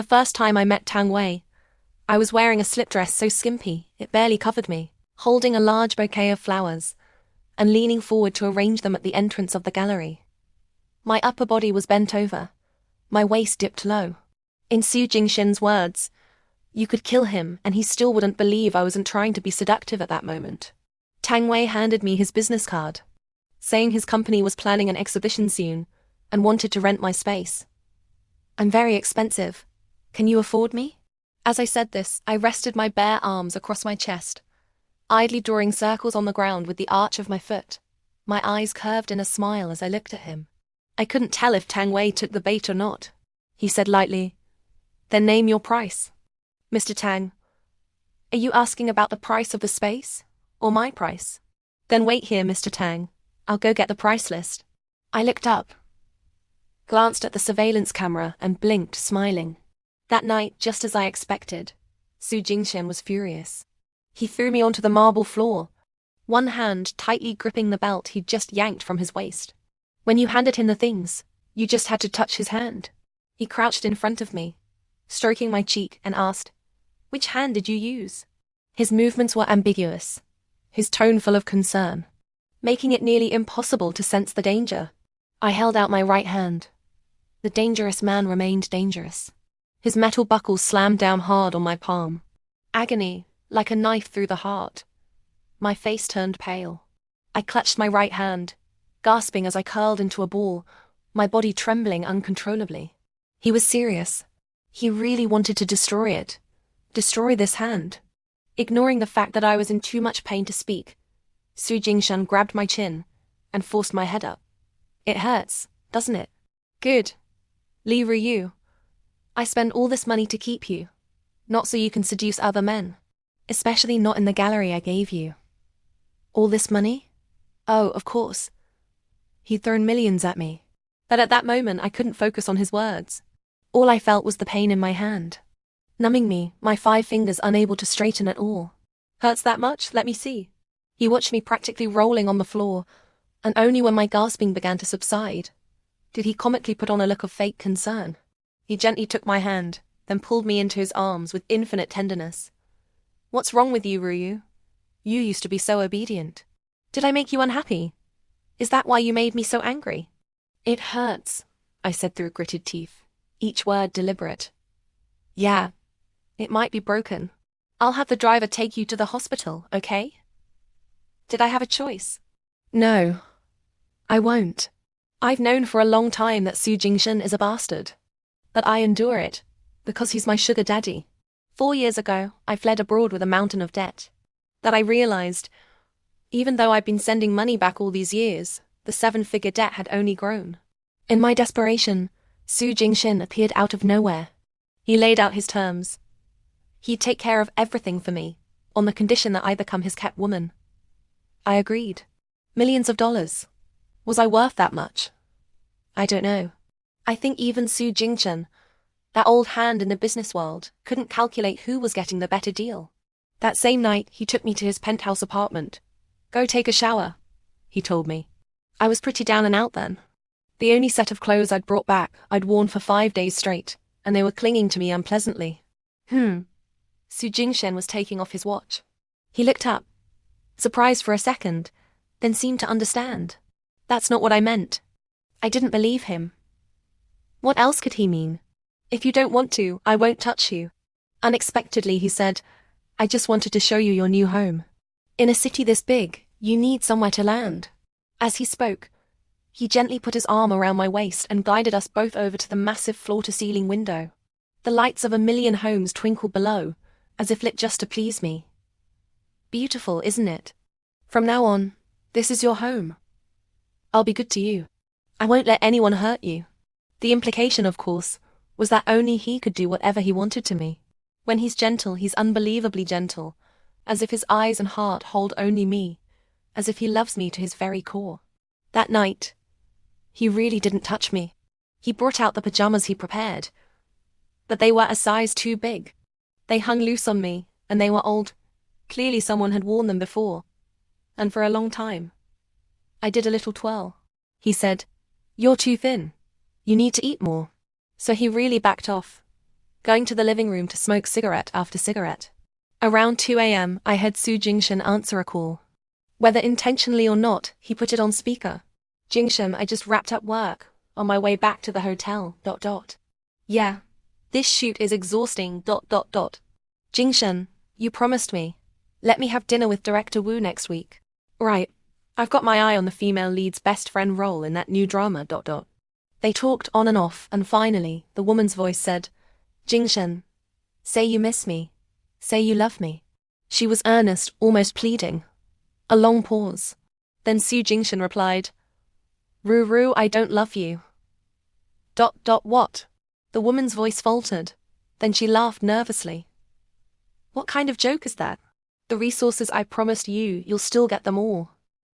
The first time I met Tang Wei, I was wearing a slip dress so skimpy it barely covered me, holding a large bouquet of flowers, and leaning forward to arrange them at the entrance of the gallery. My upper body was bent over, my waist dipped low. In Jingshan's words, you could kill him and he still wouldn't believe I wasn't trying to be seductive at that moment. Tang Wei handed me his business card, saying his company was planning an exhibition soon and wanted to rent my space. I'm very expensive. Can you afford me? As I said this, I rested my bare arms across my chest, idly drawing circles on the ground with the arch of my foot, my eyes curved in a smile as I looked at him. I couldn't tell if Tang Wei took the bait or not. He said lightly, "Then name your price." "Mr. Tang, are you asking about the price of the space, or my price?" "Then wait here, Mr. Tang. I'll go get the price list." I looked up, glanced at the surveillance camera and blinked, smiling. That night, just as I expected, Jingshan was furious. He threw me onto the marble floor, one hand tightly gripping the belt he'd just yanked from his waist. When you handed him the things, you just had to touch his hand. He crouched in front of me, stroking my cheek, and asked, "Which hand did you use?" His movements were ambiguous, his tone full of concern, making it nearly impossible to sense the danger. I held out my right hand. The dangerous man remained dangerous. His metal buckle slammed down hard on my palm. Agony, like a knife through the heart. My face turned pale. I clutched my right hand, gasping as I curled into a ball, my body trembling uncontrollably. He was serious. He really wanted to destroy it. Destroy this hand. Ignoring the fact that I was in too much pain to speak, Jingshan grabbed my chin and forced my head up. "It hurts, doesn't it? Good. Li Ruyu, I spend all this money to keep you, not so you can seduce other men. Especially not in the gallery I gave you." "All this money?" "Oh, of course." He'd thrown millions at me. But at that moment I couldn't focus on his words. All I felt was the pain in my hand, numbing me, my 5 fingers unable to straighten at all. "Hurts that much? Let me see." He watched me practically rolling on the floor, and only when my gasping began to subside did he comically put on a look of fake concern. He gently took my hand, then pulled me into his arms with infinite tenderness. "What's wrong with you, Ruyu? You used to be so obedient. Did I make you unhappy? Is that why you made me so angry?" "It hurts," I said through gritted teeth, each word deliberate. "Yeah, it might be broken. I'll have the driver take you to the hospital, okay?" Did I have a choice? No, I won't. I've known for a long time that Jingshan is a bastard. But I endure it, because he's my sugar daddy. 4 years ago, I fled abroad with a mountain of debt. That I realized, even though I'd been sending money back all these years, the 7-figure debt had only grown. In my desperation, Jingshan appeared out of nowhere. He laid out his terms. He'd take care of everything for me, on the condition that I become his kept woman. I agreed. Millions of dollars. Was I worth that much? I don't know. I think even Jingshan, that old hand in the business world, couldn't calculate who was getting the better deal. That same night, he took me to his penthouse apartment. "Go take a shower," he told me. I was pretty down and out then. The only set of clothes I'd brought back, I'd worn for 5 days straight, and they were clinging to me unpleasantly. Jingshan was taking off his watch. He looked up, surprised for a second, then seemed to understand. That's not what I meant. I didn't believe him. What else could he mean? "If you don't want to, I won't touch you." Unexpectedly, he said, "I just wanted to show you your new home. In a city this big, you need somewhere to land." As he spoke, he gently put his arm around my waist and guided us both over to the massive floor-to-ceiling window. The lights of a million homes twinkled below, as if lit just to please me. "Beautiful, isn't it? From now on, this is your home. I'll be good to you. I won't let anyone hurt you." The implication, of course, was that only he could do whatever he wanted to me. When he's gentle, he's unbelievably gentle, as if his eyes and heart hold only me, as if he loves me to his very core. That night, he really didn't touch me. He brought out the pajamas he prepared, but they were a size too big. They hung loose on me, and they were old. Clearly someone had worn them before, and for a long time. I did a little twirl. He said, "You're too thin. You need to eat more." So he really backed off, going to the living room to smoke cigarette after cigarette. Around 2 a.m., I heard Su Jingshan answer a call. Whether intentionally or not, he put it on speaker. Jingshan, I just wrapped up work, on my way back to the hotel, ... Yeah. This shoot is exhausting, ... Jingshan, you promised me. Let me have dinner with Director Wu next week. Right. I've got my eye on the female lead's best friend role in that new drama, ... They talked on and off, and finally, the woman's voice said, Jingshan, say you miss me. Say you love me. She was earnest, almost pleading. A long pause. Then Su Jingshan replied, Ruru, I don't love you. ... What? The woman's voice faltered. Then she laughed nervously. What kind of joke is that? The resources I promised you, you'll still get them all.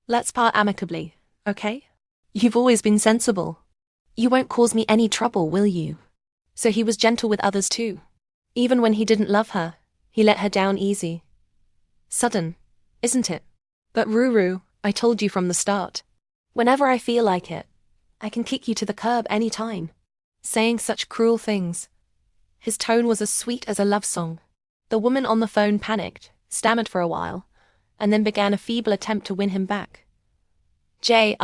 Let's part amicably, okay? You've always been sensible. You won't cause me any trouble, will you? So he was gentle with others too. Even when he didn't love her, he let her down easy. Sudden, isn't it? But Ruru, I told you from the start. Whenever I feel like it, I can kick you to the curb any time. Saying such cruel things. His tone was as sweet as a love song. The woman on the phone panicked, stammered for a while, and then began a feeble attempt to win him back. Jingshan ...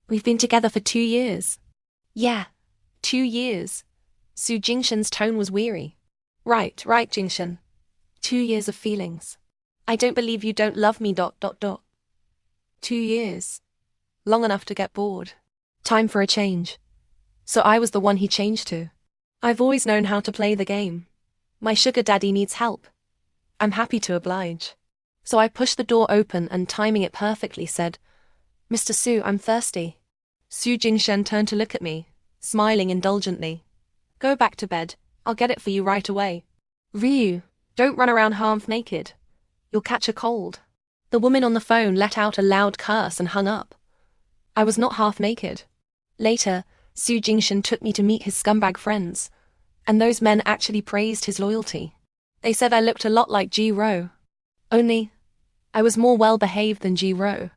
We've been together for 2 years. Yeah, 2 years. Su Jingshan's tone was weary. Right, Jingshan. 2 years of feelings. I don't believe you don't love me ... 2 years. Long enough to get bored. Time for a change. So I was the one he changed to. I've always known how to play the game. My sugar daddy needs help. I'm happy to oblige. So I pushed the door open and, timing it perfectly, said, Mr. Su, I'm thirsty. Su Jingshan turned to look at me, smiling indulgently. Go back to bed. I'll get it for you right away. Ryu, don't run around half naked. You'll catch a cold. The woman on the phone let out a loud curse and hung up. I was not half naked. Later, Su Jingshan took me to meet his scumbag friends, and those men actually praised his loyalty. They said I looked a lot like Ji-ro. Only, I was more well-behaved than Ji-ro.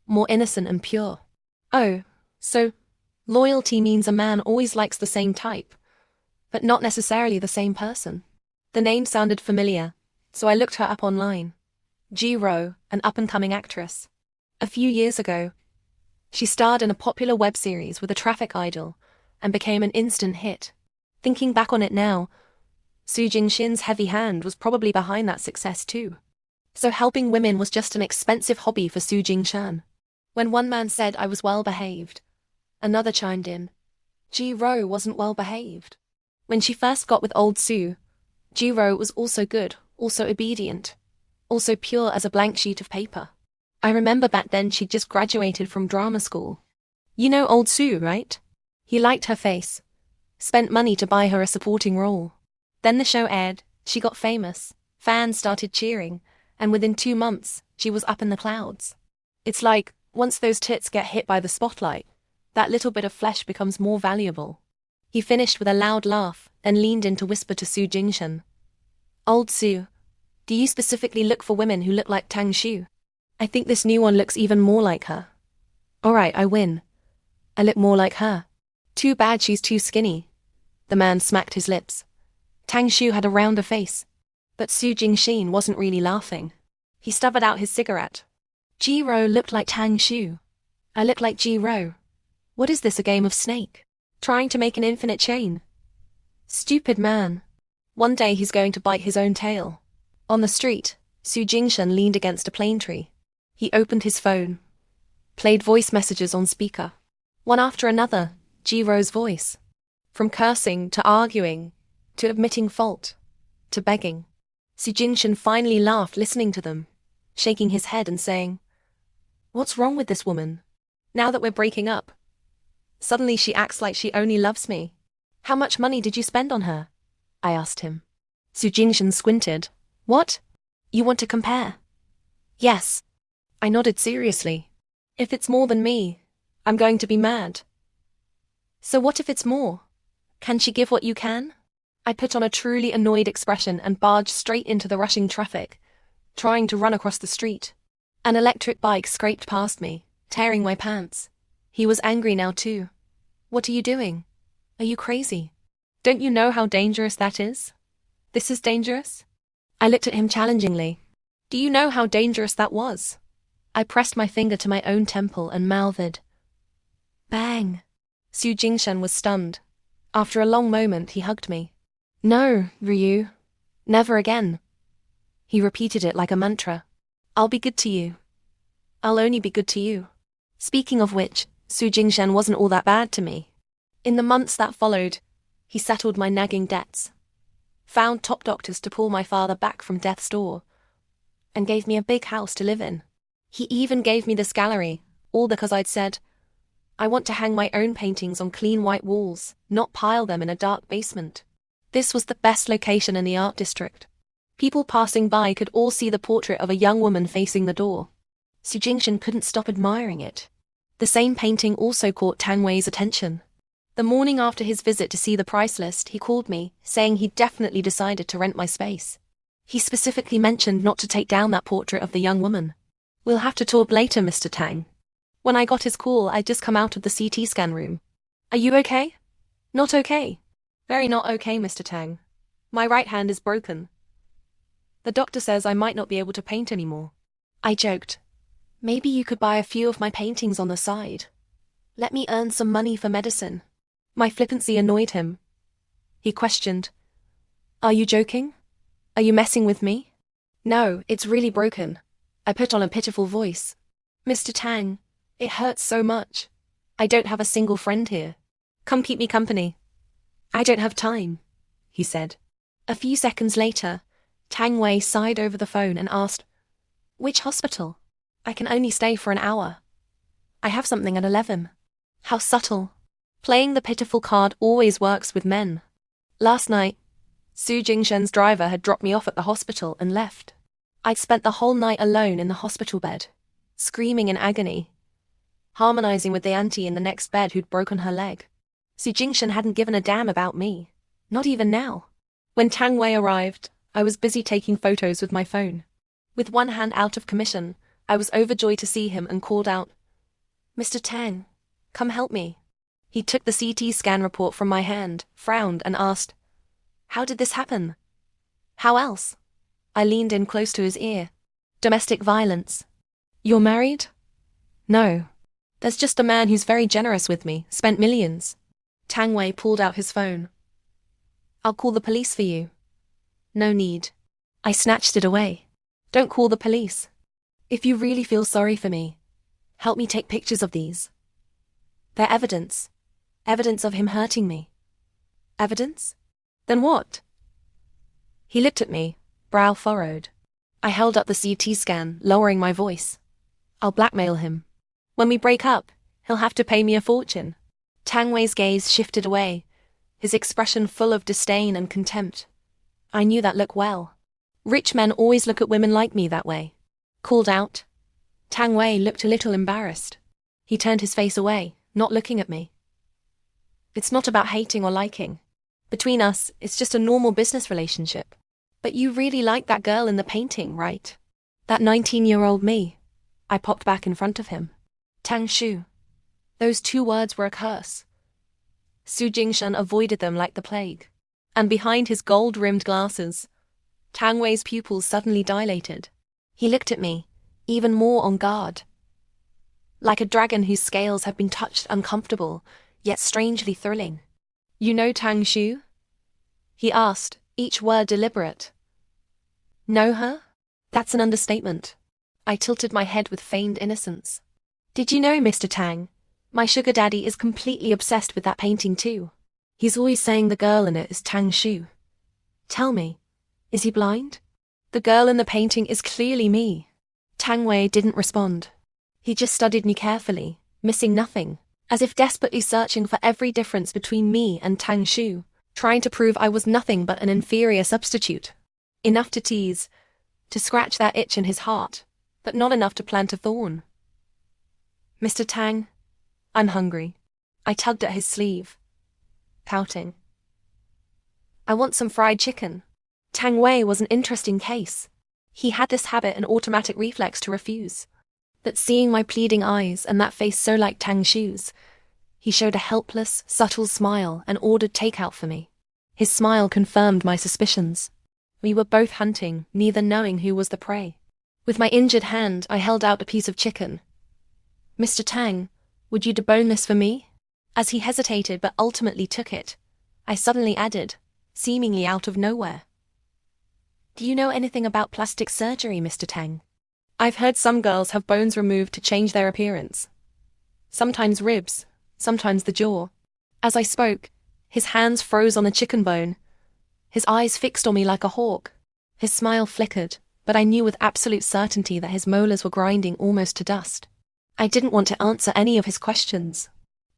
More innocent and pure. Oh, so, loyalty means a man always likes the same type, but not necessarily the same person. The name sounded familiar, so I looked her up online. Ji-ro, an up-and-coming actress. A few years ago, she starred in a popular web series with a traffic idol and became an instant hit. Thinking back on it now, Su Jingshan's heavy hand was probably behind that success too. So helping women was just an expensive hobby for Su Jingshan. When one man said I was well-behaved, another chimed in, Ji-ro wasn't well-behaved. When she first got with old Su, Ji-ro was also good, also obedient, also pure as a blank sheet of paper. I remember back then she'd just graduated from drama school. You know old Su, right? He liked her face. Spent money to buy her a supporting role. Then the show aired, she got famous, fans started cheering, and within 2 months, she was up in the clouds. It's like, once those tits get hit by the spotlight, that little bit of flesh becomes more valuable. He finished with a loud laugh, and leaned in to whisper to Su Jingshan. Old Su, do you specifically look for women who look like Tang Shu? I think this new one looks even more like her. Alright, I win. I look more like her. Too bad she's too skinny. The man smacked his lips. Tang Shu had a rounder face. But Su Jingshan wasn't really laughing. He stubbered out his cigarette. Ji-ro looked like Tang Shu. I look like Ji-ro. What is this, a game of snake? Trying to make an infinite chain? Stupid man. One day he's going to bite his own tail. On the street, Su Jingshan leaned against a plane tree. He opened his phone. Played voice messages on speaker. One after another, Ji-ro's voice. From cursing, to arguing, to admitting fault, to begging. Su Jingshan finally laughed listening to them, shaking his head and saying, What's wrong with this woman? Now that we're breaking up, suddenly she acts like she only loves me. How much money did you spend on her? I asked him. Su Jingshan squinted. What? You want to compare? Yes. I nodded seriously. If it's more than me, I'm going to be mad. So what if it's more? Can she give what you can? I put on a truly annoyed expression and barged straight into the rushing traffic, trying to run across the street. An electric bike scraped past me, tearing my pants. He was angry now too. What are you doing? Are you crazy? Don't you know how dangerous that is? This is dangerous? I looked at him challengingly. Do you know how dangerous that was? I pressed my finger to my own temple and mouthed. Bang! Jingshan was stunned. After a long moment, he hugged me. No, Ryu. Never again. He repeated it like a mantra. I'll be good to you. I'll only be good to you. Speaking of which, Jingshan wasn't all that bad to me. In the months that followed, he settled my nagging debts, found top doctors to pull my father back from death's door, and gave me a big house to live in. He even gave me this gallery, all because I'd said, I want to hang my own paintings on clean white walls, not pile them in a dark basement. This was the best location in the art district. People passing by could all see the portrait of a young woman facing the door. Jingshan couldn't stop admiring it. The same painting also caught Tang Wei's attention. The morning after his visit to see the price list, he called me, saying he'd definitely decided to rent my space. He specifically mentioned not to take down that portrait of the young woman. We'll have to talk later, Mr. Tang. When I got his call, I'd just come out of the CT scan room. Are you okay? Not okay. Very not okay, Mr. Tang. My right hand is broken. The doctor says I might not be able to paint anymore. I joked. Maybe you could buy a few of my paintings on the side. Let me earn some money for medicine. My flippancy annoyed him. He questioned. Are you joking? Are you messing with me? No, it's really broken. I put on a pitiful voice. Mr. Tang, it hurts so much. I don't have a single friend here. Come keep me company. I don't have time, he said. A few seconds later, Tang Wei sighed over the phone and asked, Which hospital? I can only stay for an hour. I have something at 11. How subtle. Playing the pitiful card always works with men. Last night, Jingshan's driver had dropped me off at the hospital and left. I'd spent the whole night alone in the hospital bed, screaming in agony, harmonizing with the auntie in the next bed who'd broken her leg. Jingshan hadn't given a damn about me, not even now. When Tang Wei arrived, I was busy taking photos with my phone. With one hand out of commission, I was overjoyed to see him and called out, Mr. Tang, come help me. He took the CT scan report from my hand, frowned, and asked, How did this happen? How else? I leaned in close to his ear. Domestic violence. You're married? No. There's just a man who's very generous with me, spent millions. Tang Wei pulled out his phone. I'll call the police for you. No need. I snatched it away. Don't call the police. If you really feel sorry for me, help me take pictures of these. They're evidence. Evidence of him hurting me. Evidence? Then what? He looked at me, brow furrowed. I held up the CT scan, lowering my voice. I'll blackmail him. When we break up, he'll have to pay me a fortune. Tang Wei's gaze shifted away, his expression full of disdain and contempt. I knew that look well. Rich men always look at women like me that way. Called out. Tang Wei looked a little embarrassed. He turned his face away, not looking at me. It's not about hating or liking. Between us, it's just a normal business relationship. But you really like that girl in the painting, right? That 19-year-old me. I popped back in front of him. Tang Shu. Those two words were a curse. Jingshan avoided them like the plague. And behind his gold-rimmed glasses, Tang Wei's pupils suddenly dilated. He looked at me, even more on guard. Like a dragon whose scales have been touched uncomfortable, yet strangely thrilling. You know Tang Shu? He asked, each word deliberate. Know her? That's an understatement. I tilted my head with feigned innocence. Did you know, Mr. Tang? My sugar daddy is completely obsessed with that painting too. He's always saying the girl in it is Tang Shu. Tell me, is he blind? The girl in the painting is clearly me. Tang Wei didn't respond. He just studied me carefully, missing nothing, as if desperately searching for every difference between me and Tang Shu, trying to prove I was nothing but an inferior substitute. Enough to tease, to scratch that itch in his heart, but not enough to plant a thorn. Mr. Tang, I'm hungry. I tugged at his sleeve, pouting. I want some fried chicken. Tang Wei was an interesting case. He had this habit and automatic reflex to refuse. But seeing my pleading eyes and that face so like Tang Shu's, he showed a helpless, subtle smile and ordered takeout for me. His smile confirmed my suspicions. We were both hunting, neither knowing who was the prey. With my injured hand, I held out a piece of chicken. "Mr. Tang, would you debone this for me?" As he hesitated but ultimately took it, I suddenly added, seemingly out of nowhere, "Do you know anything about plastic surgery, Mr. Tang? I've heard some girls have bones removed to change their appearance. Sometimes ribs, sometimes the jaw." As I spoke, his hands froze on the chicken bone. His eyes fixed on me like a hawk. His smile flickered, but I knew with absolute certainty that his molars were grinding almost to dust. I didn't want to answer any of his questions.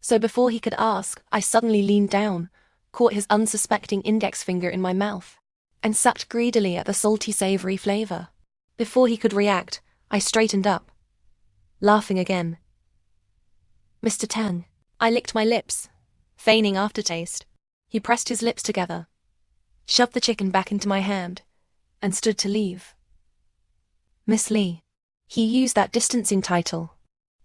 So before he could ask, I suddenly leaned down, caught his unsuspecting index finger in my mouth, and sucked greedily at the salty, savory flavor. Before he could react, I straightened up, laughing again. "Mr. Tang." I licked my lips, feigning aftertaste. He pressed his lips together, shoved the chicken back into my hand, and stood to leave. "Miss Lee." He used that distancing title.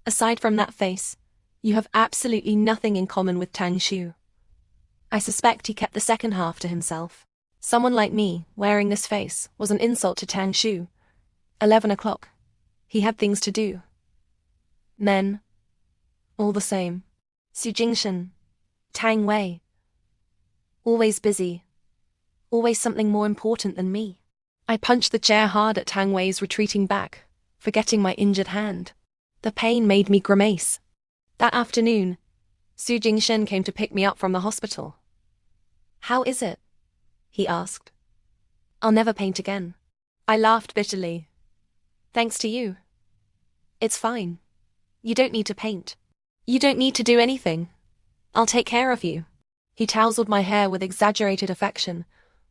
"Aside from that face, you have absolutely nothing in common with Tang Shu." I suspect he kept the second half to himself. Someone like me, wearing this face, was an insult to Tang Shu. 11 o'clock. He had things to do. Men. All the same. Jingshan. Tang Wei. Always busy. Always something more important than me. I punched the chair hard at Tang Wei's retreating back, forgetting my injured hand. The pain made me grimace. That afternoon, Jingshan came to pick me up from the hospital. "How is it?" he asked. "I'll never paint again." I laughed bitterly. "Thanks to you. It's fine. You don't need to paint. You don't need to do anything. I'll take care of you." He tousled my hair with exaggerated affection,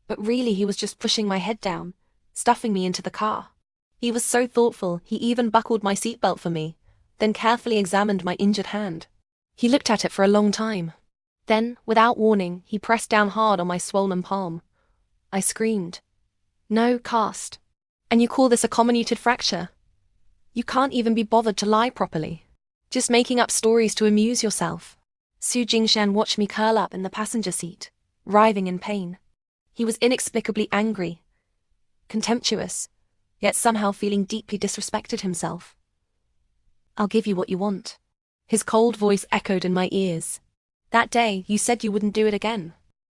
but really he was just pushing my head down, stuffing me into the car. He was so thoughtful, he even buckled my seatbelt for me, then carefully examined my injured hand. He looked at it for a long time. Then, without warning, he pressed down hard on my swollen palm. I screamed. "No, cast. And you call this a comminuted fracture? You can't even be bothered to lie properly. Just making up stories to amuse yourself." Jingshan watched me curl up in the passenger seat, writhing in pain. He was inexplicably angry, contemptuous, yet somehow feeling deeply disrespected himself. "I'll give you what you want." His cold voice echoed in my ears. "That day, you said you wouldn't do it again.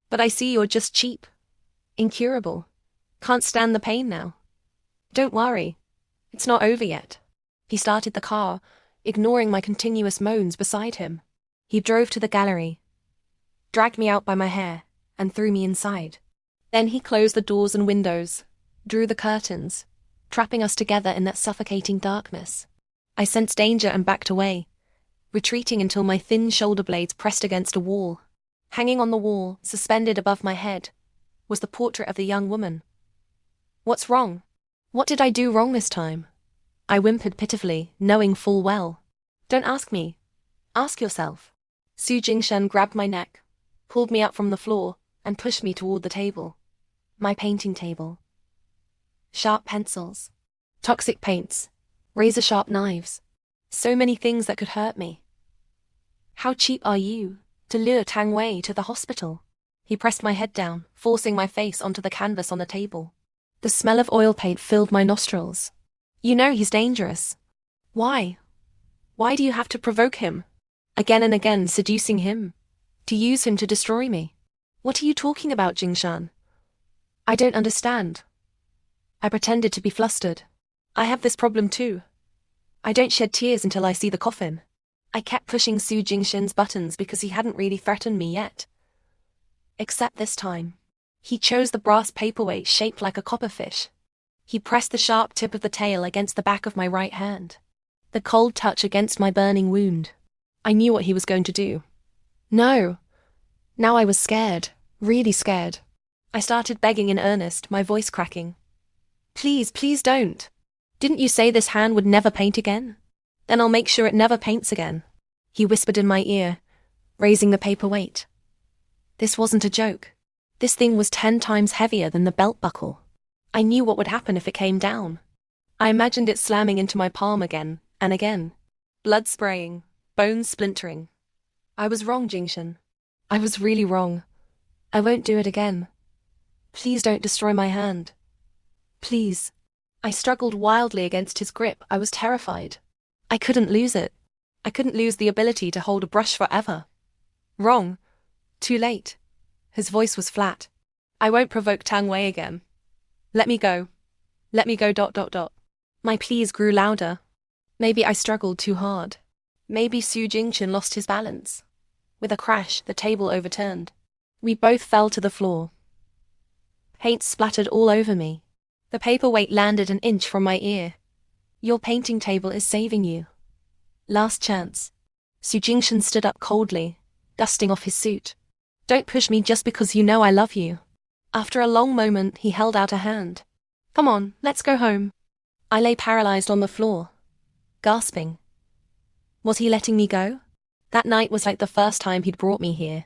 But I see you're just cheap. Incurable. Can't stand the pain now. Don't worry. It's not over yet." He started the car, ignoring my continuous moans beside him. He drove to the gallery, dragged me out by my hair, and threw me inside. Then he closed the doors and windows, drew the curtains, trapping us together in that suffocating darkness. I sensed danger and backed away, retreating until my thin shoulder blades pressed against a wall. Hanging on the wall, suspended above my head, was the portrait of the young woman. "What's wrong? What did I do wrong this time?" I whimpered pitifully, knowing full well. "Don't ask me. Ask yourself." Jingshan grabbed my neck, pulled me up from the floor, and pushed me toward the table. My painting table. Sharp pencils, toxic paints, razor-sharp knives. So many things that could hurt me. "How cheap are you to lure Tang Wei to the hospital?" He pressed my head down, forcing my face onto the canvas on the table. The smell of oil paint filled my nostrils. "You know he's dangerous. Why? Why do you have to provoke him? Again and again seducing him? To use him to destroy me? What are you talking about, Jingshan? I don't understand." I pretended to be flustered. "I have this problem too. I don't shed tears until I see the coffin." I kept pushing Jingshan's buttons because he hadn't really threatened me yet. Except this time. He chose the brass paperweight shaped like a copperfish. He pressed the sharp tip of the tail against the back of my right hand. The cold touch against my burning wound. I knew what he was going to do. No. Now I was scared, really scared. I started begging in earnest, my voice cracking. "Please, please don't. Didn't you say this hand would never paint again? Then I'll make sure it never paints again." He whispered in my ear, raising the paperweight. This wasn't a joke. This thing was 10 times heavier than the belt buckle. I knew what would happen if it came down. I imagined it slamming into my palm again and again. Blood spraying, bones splintering. I was wrong, Jingshan. I was really wrong. I won't do it again. Please don't destroy my hand. Please. I struggled wildly against his grip. I was terrified. I couldn't lose it. I couldn't lose the ability to hold a brush forever. Wrong. Too late. His voice was flat. I won't provoke Tang Wei again. Let me go. Let me go. My pleas grew louder. Maybe I struggled too hard. Maybe Jingshan lost his balance. With a crash, the table overturned. We both fell to the floor. Paint splattered all over me. The paperweight landed an inch from my ear. Your painting table is saving you. Last chance. Jingshan stood up coldly, dusting off his suit. Don't push me just because you know I love you. After a long moment, he held out a hand. Come on, let's go home. I lay paralyzed on the floor, gasping. Was he letting me go? That night was like the first time he'd brought me here.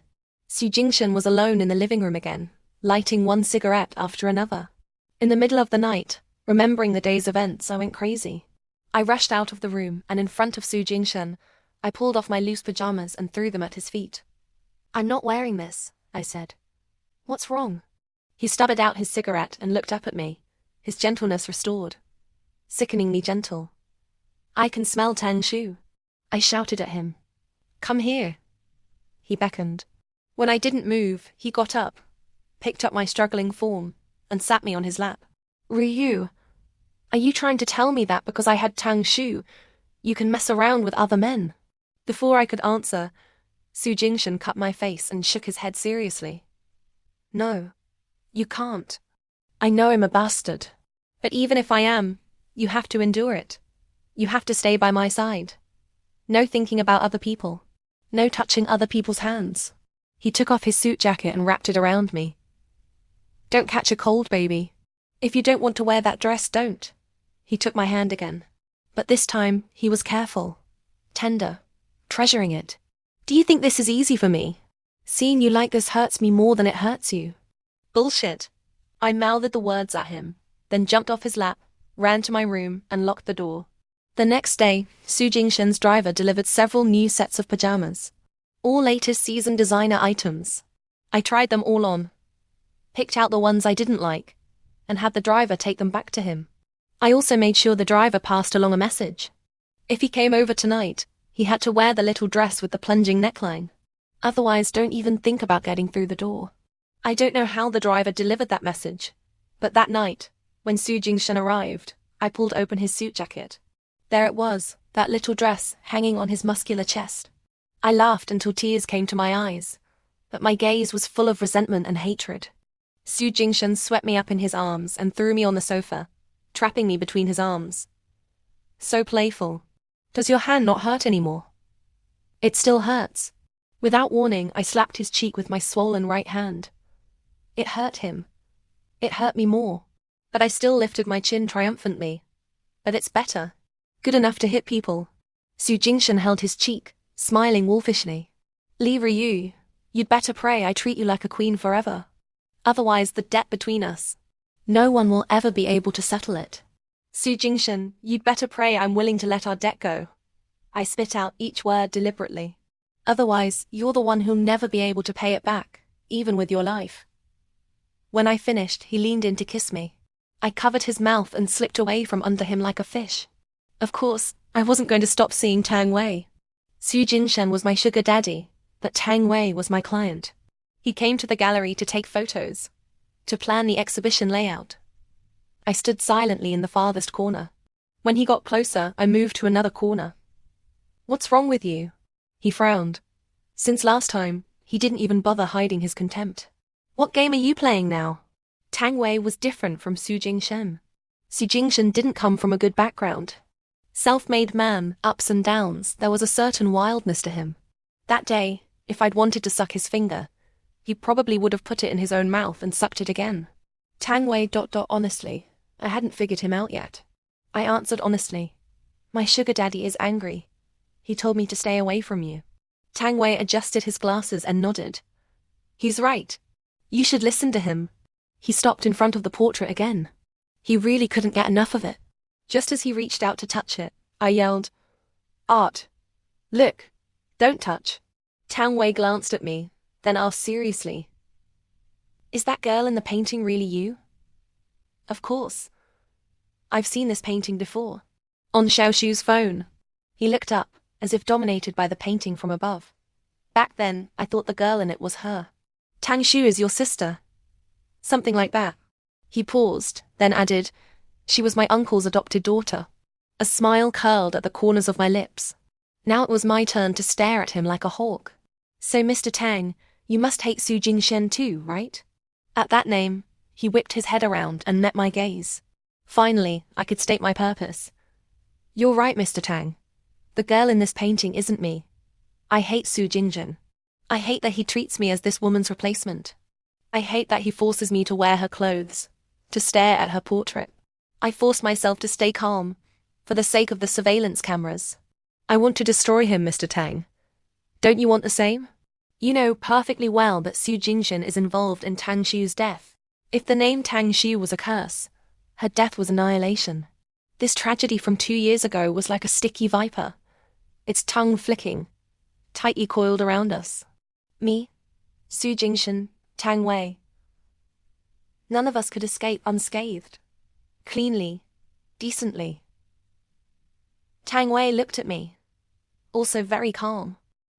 Jingshan was alone in the living room again, lighting one cigarette after another. In the middle of the night, remembering the day's events, I went crazy. I rushed out of the room, and in front of Jingshan, I pulled off my loose pajamas and threw them at his feet. I'm not wearing this, I said. What's wrong? He stubbered out his cigarette and looked up at me, his gentleness restored. Sickeningly gentle. I can smell Tang Shu. I shouted at him. Come here. He beckoned. When I didn't move, he got up, picked up my struggling form, and sat me on his lap. Ryu, are you trying to tell me that because I had Tang Shu, you can mess around with other men? Before I could answer, Jingshan cut my face and shook his head seriously. No, you can't. I know I'm a bastard. But even if I am, you have to endure it. You have to stay by my side. No thinking about other people. No touching other people's hands. He took off his suit jacket and wrapped it around me. Don't catch a cold, baby. If you don't want to wear that dress, don't. He took my hand again. But this time, he was careful. Tender. Treasuring it. Do you think this is easy for me? Seeing you like this hurts me more than it hurts you. Bullshit. I mouthed the words at him, then jumped off his lap, ran to my room, and locked the door. The next day, Jingshan's driver delivered several new sets of pajamas. All latest season designer items. I tried them all on, picked out the ones I didn't like, and had the driver take them back to him. I also made sure the driver passed along a message. If he came over tonight, he had to wear the little dress with the plunging neckline. Otherwise, don't even think about getting through the door. I don't know how the driver delivered that message, but that night, when Jingshan arrived, I pulled open his suit jacket. There it was, that little dress hanging on his muscular chest. I laughed until tears came to my eyes, but my gaze was full of resentment and hatred. Jingshan swept me up in his arms and threw me on the sofa, trapping me between his arms. So playful. Does your hand not hurt anymore? It still hurts. Without warning, I slapped his cheek with my swollen right hand. It hurt him. It hurt me more. But I still lifted my chin triumphantly. But it's better. Good enough to hit people. Jingshan held his cheek, smiling wolfishly. Li Ryu, you'd better pray I treat you like a queen forever. Otherwise, the debt between us, no one will ever be able to settle it. Jingshan, you'd better pray I'm willing to let our debt go. I spit out each word deliberately. Otherwise, you're the one who'll never be able to pay it back, even with your life. When I finished, he leaned in to kiss me. I covered his mouth and slipped away from under him like a fish. Of course, I wasn't going to stop seeing Tang Wei. Jingshan was my sugar daddy, but Tang Wei was my client. He came to the gallery to take photos, to plan the exhibition layout. I stood silently in the farthest corner. When he got closer, I moved to another corner. What's wrong with you? He frowned. Since last time, he didn't even bother hiding his contempt. What game are you playing now? Tang Wei was different from Jingshan. Jingshan didn't come from a good background. Self-made man, ups and downs, there was a certain wildness to him. That day, if I'd wanted to suck his finger, he probably would have put it in his own mouth and sucked it again. Tang Wei. Honestly, I hadn't figured him out yet. I answered honestly. My sugar daddy is angry. He told me to stay away from you. Tang Wei adjusted his glasses and nodded. He's right. You should listen to him. He stopped in front of the portrait again. He really couldn't get enough of it. Just as he reached out to touch it, I yelled, Art! Look! Don't touch! Tang Wei glanced at me, then asked seriously, Is that girl in the painting really you? Of course. I've seen this painting before. On Xiaoshu's phone. He looked up, as if dominated by the painting from above. Back then, I thought the girl in it was her. Tang Shu is your sister. Something like that. He paused, then added, she was my uncle's adopted daughter. A smile curled at the corners of my lips. Now it was my turn to stare at him like a hawk. So Mr. Tang, you must hate Su Jingshan too, right? At that name, he whipped his head around and met my gaze. Finally, I could state my purpose. You're right, Mr. Tang. The girl in this painting isn't me. I hate Su Jingshan. I hate that he treats me as this woman's replacement. I hate that he forces me to wear her clothes, to stare at her portrait. I force myself to stay calm, for the sake of the surveillance cameras. I want to destroy him, Mr. Tang. Don't you want the same? You know perfectly well that Su Jingshan is involved in Tang Shu's death. If the name Tang Shu was a curse, her death was annihilation. This tragedy from 2 years ago was like a sticky viper, its tongue flicking, tightly coiled around us. Me, Su Jingshan, Tang Wei. None of us could escape unscathed. Cleanly, decently. Tang Wei looked at me, also very calm.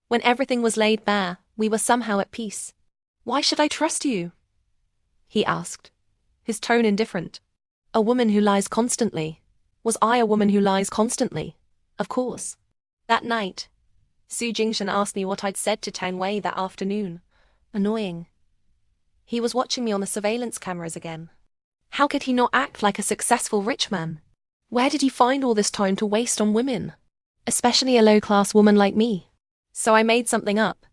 When everything was laid bare, we were somehow at peace. Why should I trust you? He asked, his tone indifferent. A woman who lies constantly. Was I a woman who lies constantly? Of course. That night, Su Jingshan asked me what I'd said to Tang Wei that afternoon. Annoying. He was watching me on the surveillance cameras again. How could he not act like a successful rich man? Where did he find all this time to waste on women? Especially a low-class woman like me. So I made something up.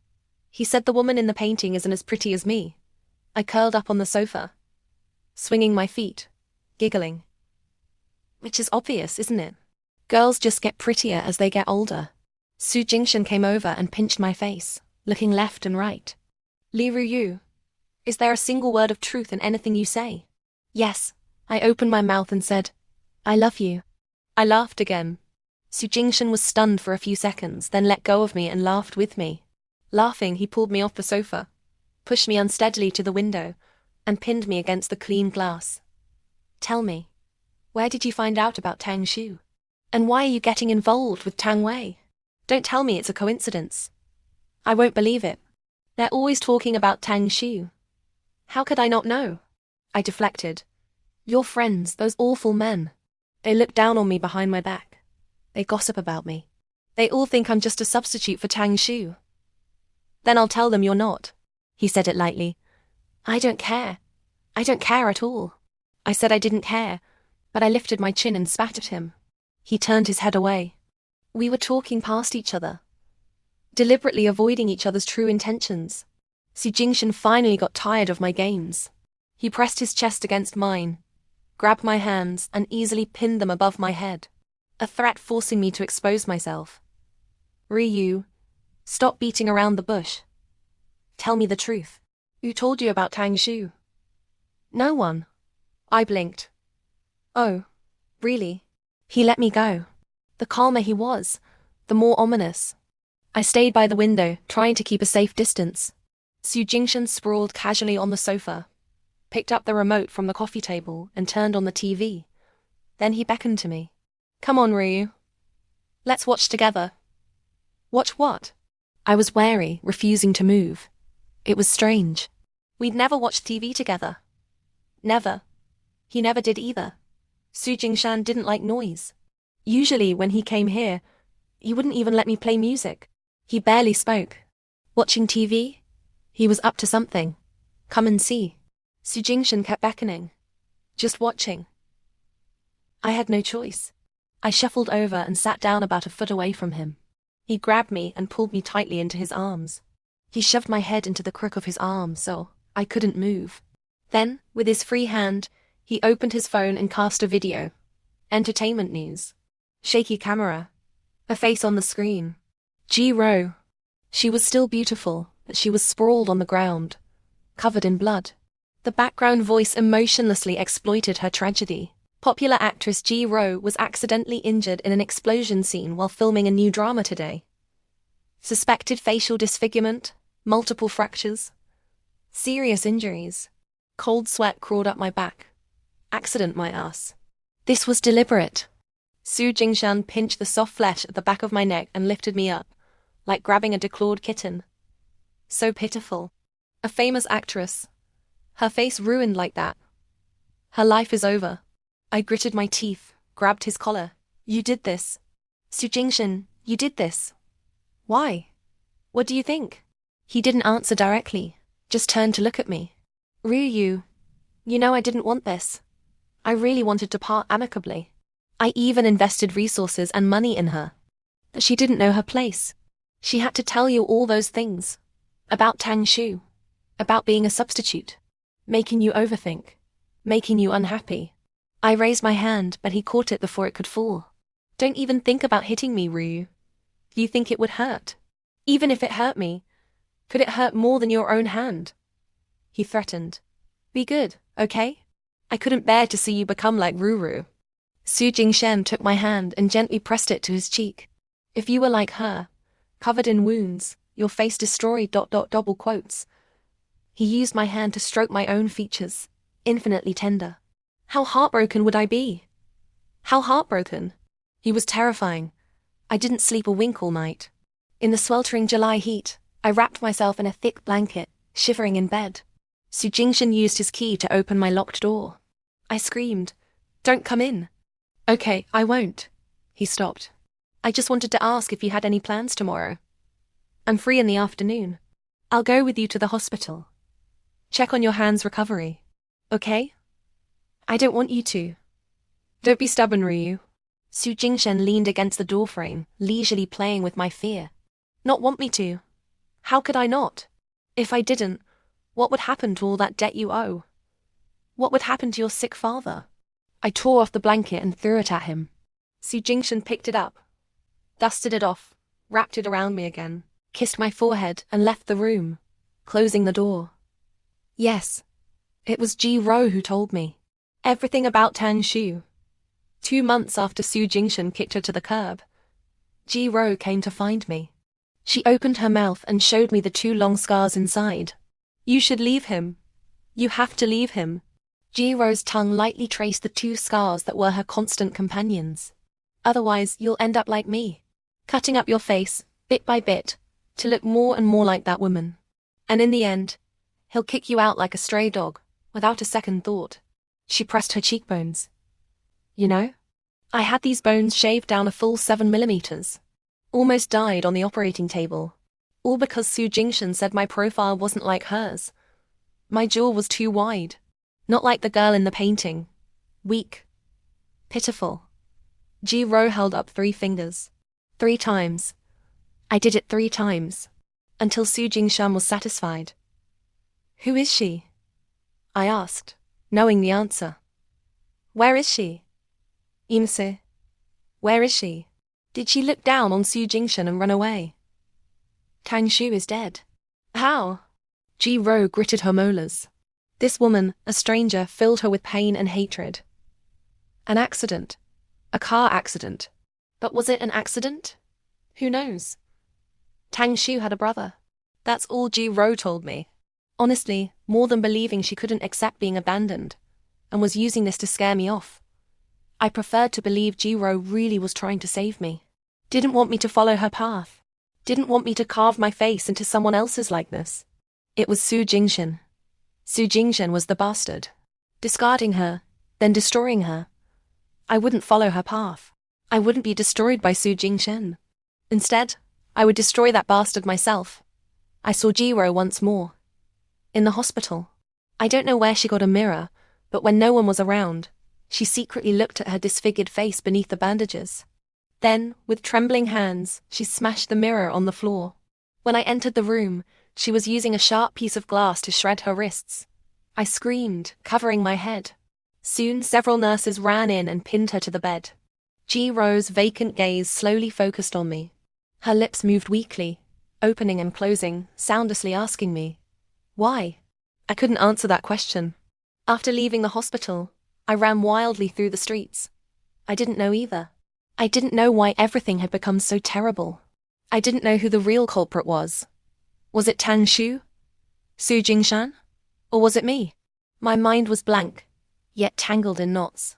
He said the woman in the painting isn't as pretty as me. I curled up on the sofa, swinging my feet, giggling. Which is obvious, isn't it? Girls just get prettier as they get older. Su Jingshan came over and pinched my face, looking left and right. Li Ruyu, is there a single word of truth in anything you say? Yes, I opened my mouth and said, I love you. I laughed again. Su Jingshan was stunned for a few seconds, then let go of me and laughed with me. Laughing, he pulled me off the sofa, pushed me unsteadily to the window, and pinned me against the clean glass. Tell me, where did you find out about Tang Shu? And why are you getting involved with Tang Wei? Don't tell me it's a coincidence. I won't believe it. They're always talking about Tang Shu. How could I not know? I deflected. Your friends, those awful men. They look down on me behind my back. They gossip about me. They all think I'm just a substitute for Tang Shu. Then I'll tell them you're not. He said it lightly. I don't care. I don't care at all. I said I didn't care, but I lifted my chin and spat at him. He turned his head away. We were talking past each other, deliberately avoiding each other's true intentions. Su Jingshan finally got tired of my games. He pressed his chest against mine, grabbed my hands, and easily pinned them above my head, a threat forcing me to expose myself. Ryu, stop beating around the bush. Tell me the truth. Who told you about Tang Shu? No one. I blinked. Oh, really? He let me go. The calmer he was, the more ominous. I stayed by the window, trying to keep a safe distance. Su Jingshan sprawled casually on the sofa, picked up the remote from the coffee table and turned on the TV. Then he beckoned to me. Come on, Ryu. Let's watch together. Watch what? I was wary, refusing to move. It was strange. We'd never watched TV together. Never. He never did either. Su Jingshan didn't like noise. Usually when he came here, he wouldn't even let me play music. He barely spoke. Watching TV? He was up to something. Come and see. Su Jingshan kept beckoning. Just watching. I had no choice. I shuffled over and sat down about a foot away from him. He grabbed me and pulled me tightly into his arms. He shoved my head into the crook of his arm so I couldn't move. Then, with his free hand, he opened his phone and cast a video. Entertainment news. Shaky camera. A face on the screen. Ji-ro. She was still beautiful, but she was sprawled on the ground, covered in blood. The background voice emotionlessly exploited her tragedy. Popular actress Ji-ro was accidentally injured in an explosion scene while filming a new drama today. Suspected facial disfigurement, multiple fractures, serious injuries. Cold sweat crawled up my back. Accident, my ass. This was deliberate. Jingshan pinched the soft flesh at the back of my neck and lifted me up, like grabbing a declawed kitten. So pitiful. A famous actress. Her face ruined like that. Her life is over. I gritted my teeth, grabbed his collar. You did this. Jingshan, you did this. Why? What do you think? He didn't answer directly, just turned to look at me. Ryu, you know I didn't want this. I really wanted to part amicably. I even invested resources and money in her. But she didn't know her place. She had to tell you all those things. About Tang Shu. About being a substitute. Making you overthink. Making you unhappy. I raised my hand, but he caught it before it could fall. Don't even think about hitting me, Ryu. You think it would hurt? Even if it hurt me, could it hurt more than your own hand? He threatened. Be good, okay? I couldn't bear to see you become like Ruru. Jingshan took my hand and gently pressed it to his cheek. If you were like her, covered in wounds, your face destroyed ... double quotes. He used my hand to stroke my own features, infinitely tender. How heartbroken would I be? How heartbroken? He was terrifying. I didn't sleep a wink all night. In the sweltering July heat, I wrapped myself in a thick blanket, shivering in bed. Jingshan used his key to open my locked door. I screamed, "Don't come in." "Okay, I won't." He stopped. "I just wanted to ask if you had any plans tomorrow. I'm free in the afternoon. I'll go with you to the hospital. Check on your hand's recovery. Okay?" "I don't want you to." "Don't be stubborn, Ryu." Jingshan leaned against the doorframe, leisurely playing with my fear. "Not want me to? How could I not? If I didn't, what would happen to all that debt you owe? What would happen to your sick father?" I tore off the blanket and threw it at him. Jingshan picked it up, dusted it off, wrapped it around me again, kissed my forehead and left the room, closing the door. Yes, it was Ji-ro who told me everything about Tang Shu. 2 months after Jingshan kicked her to the curb, Ji-ro came to find me. She opened her mouth and showed me the 2 long scars inside. "You should leave him. You have to leave him." Ji-ro's tongue lightly traced the 2 scars that were her constant companions. "Otherwise, you'll end up like me, cutting up your face, bit by bit, to look more and more like that woman. And in the end, he'll kick you out like a stray dog, without a second thought." She pressed her cheekbones. "You know, I had these bones shaved down a full 7 millimeters. Almost died on the operating table. All because Jingshan said my profile wasn't like hers. My jaw was too wide. Not like the girl in the painting. Weak. Pitiful." Ji-ro held up 3 fingers. 3 times. I did it 3 times. Until Jingshan was satisfied. "Who is she?" I asked, knowing the answer. "Where is she? Imse. Where is she? Did she look down on Jingshan and run away?" "Tang Shu is dead." "How?" Ji-ro gritted her molars. This woman, a stranger, filled her with pain and hatred. An accident. A car accident. But was it an accident? Who knows? Tang Shu had a brother. That's all Ji-ro told me. Honestly, more than believing she couldn't accept being abandoned, and was using this to scare me off. I preferred to believe Ji-ro really was trying to save me. Didn't want me to follow her path. Didn't want me to carve my face into someone else's likeness. It was Jingshan. Jingshan was the bastard. Discarding her, then destroying her. I wouldn't follow her path. I wouldn't be destroyed by Jingshan. Instead, I would destroy that bastard myself. I saw Ji-ro once more. In the hospital. I don't know where she got a mirror, but when no one was around, she secretly looked at her disfigured face beneath the bandages. Then, with trembling hands, she smashed the mirror on the floor. When I entered the room, she was using a sharp piece of glass to shred her wrists. I screamed, covering my head. Soon several nurses ran in and pinned her to the bed. Ji-ro's vacant gaze slowly focused on me. Her lips moved weakly, opening and closing, soundlessly asking me, "Why?" I couldn't answer that question. After leaving the hospital, I ran wildly through the streets. I didn't know either. I didn't know why everything had become so terrible. I didn't know who the real culprit was. Was it Tang Shu? Jingshan? Or was it me? My mind was blank, yet tangled in knots.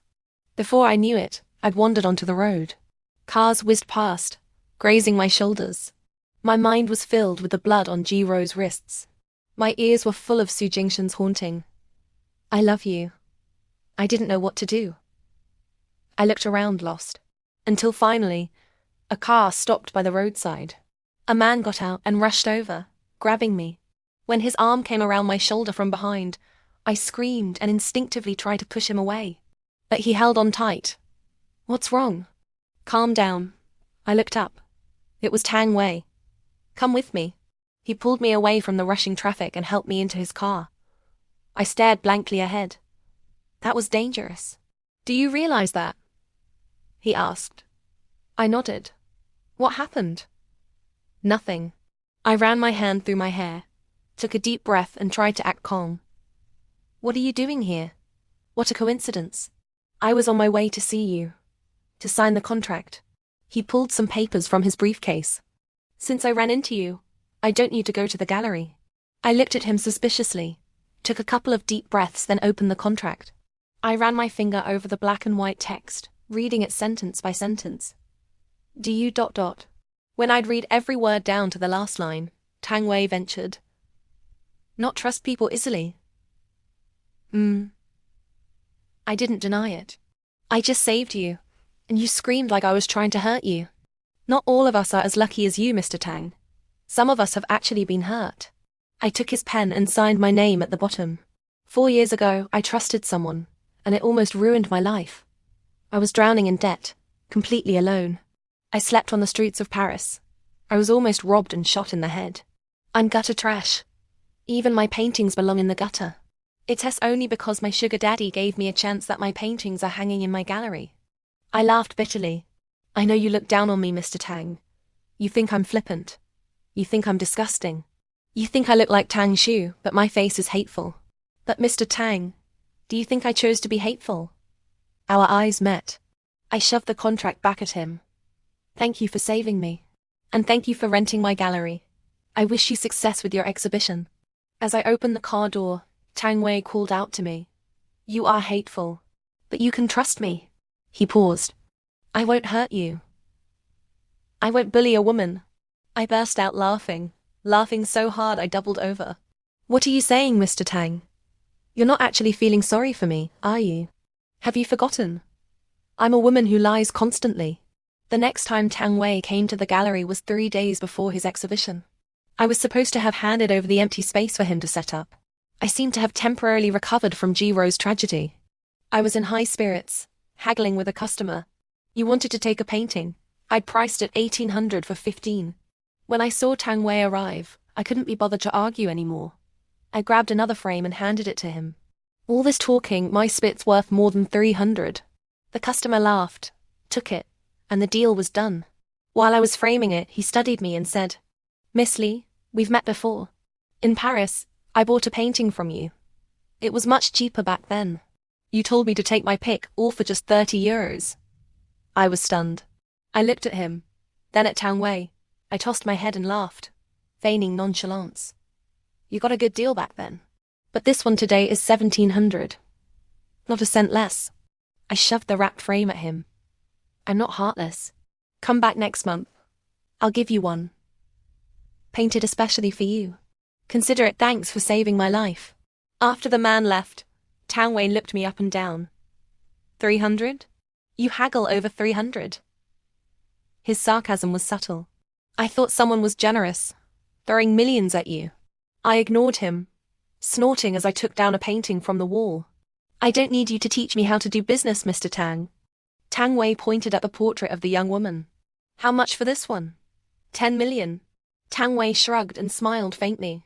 Before I knew it, I'd wandered onto the road. Cars whizzed past, grazing my shoulders. My mind was filled with the blood on Jiro's wrists. My ears were full of Su Jingshan's haunting. I love you. I didn't know what to do. I looked around lost. Until finally, a car stopped by the roadside. A man got out and rushed over, grabbing me. When his arm came around my shoulder from behind, I screamed and instinctively tried to push him away. But he held on tight. What's wrong? Calm down. I looked up. It was Tang Wei. Come with me. He pulled me away from the rushing traffic and helped me into his car. I stared blankly ahead. That was dangerous. Do you realize that? He asked. I nodded. What happened? Nothing. I ran my hand through my hair, took a deep breath and tried to act calm. What are you doing here? What a coincidence. I was on my way to see you. To sign the contract. He pulled some papers from his briefcase. Since I ran into you, I don't need to go to the gallery. I looked at him suspiciously, took a couple of deep breaths, then opened the contract. I ran my finger over the black and white text, reading it sentence by sentence. Do you ... When I'd read every word down to the last line, Tang Wei ventured. Not trust people easily. I didn't deny it. I just saved you, and you screamed like I was trying to hurt you. Not all of us are as lucky as you, Mr. Tang. Some of us have actually been hurt. I took his pen and signed my name at the bottom. 4 years ago, I trusted someone, and it almost ruined my life. I was drowning in debt, completely alone. I slept on the streets of Paris. I was almost robbed and shot in the head. I'm gutter trash. Even my paintings belong in the gutter. It's only because my sugar daddy gave me a chance that my paintings are hanging in my gallery. I laughed bitterly. I know you look down on me, Mr. Tang. You think I'm flippant. You think I'm disgusting. You think I look like Tang Shu, but my face is hateful. But Mr. Tang, do you think I chose to be hateful? Our eyes met. I shoved the contract back at him. Thank you for saving me. And thank you for renting my gallery. I wish you success with your exhibition. As I opened the car door, Tang Wei called out to me. You are hateful. But you can trust me. He paused. I won't hurt you. I won't bully a woman. I burst out laughing so hard I doubled over. What are you saying, Mr. Tang? You're not actually feeling sorry for me, are you? Have you forgotten? I'm a woman who lies constantly. The next time Tang Wei came to the gallery was 3 days before his exhibition. I was supposed to have handed over the empty space for him to set up. I seemed to have temporarily recovered from Jiro's tragedy. I was in high spirits, haggling with a customer. You wanted to take a painting. I'd priced it 1,800 for 15. When I saw Tang Wei arrive, I couldn't be bothered to argue anymore. I grabbed another frame and handed it to him. All this talking, my spit's worth more than 300. The customer laughed, took it, and the deal was done. While I was framing it, he studied me and said, Miss Lee, we've met before. In Paris, I bought a painting from you. It was much cheaper back then. You told me to take my pick, all for just 30 euros. I was stunned. I looked at him, then at Tang Wei. I tossed my head and laughed, feigning nonchalance. You got a good deal back then. But this one today is 1,700. Not a cent less. I shoved the wrapped frame at him. I'm not heartless. Come back next month. I'll give you one. Painted especially for you. Consider it thanks for saving my life. After the man left, Tang Wei looked me up and down. 300? You haggle over 300. His sarcasm was subtle. I thought someone was generous, throwing millions at you. I ignored him, snorting as I took down a painting from the wall. I don't need you to teach me how to do business, Mr. Tang. Tang Wei pointed at the portrait of the young woman. How much for this one? 10 million. Tang Wei shrugged and smiled faintly.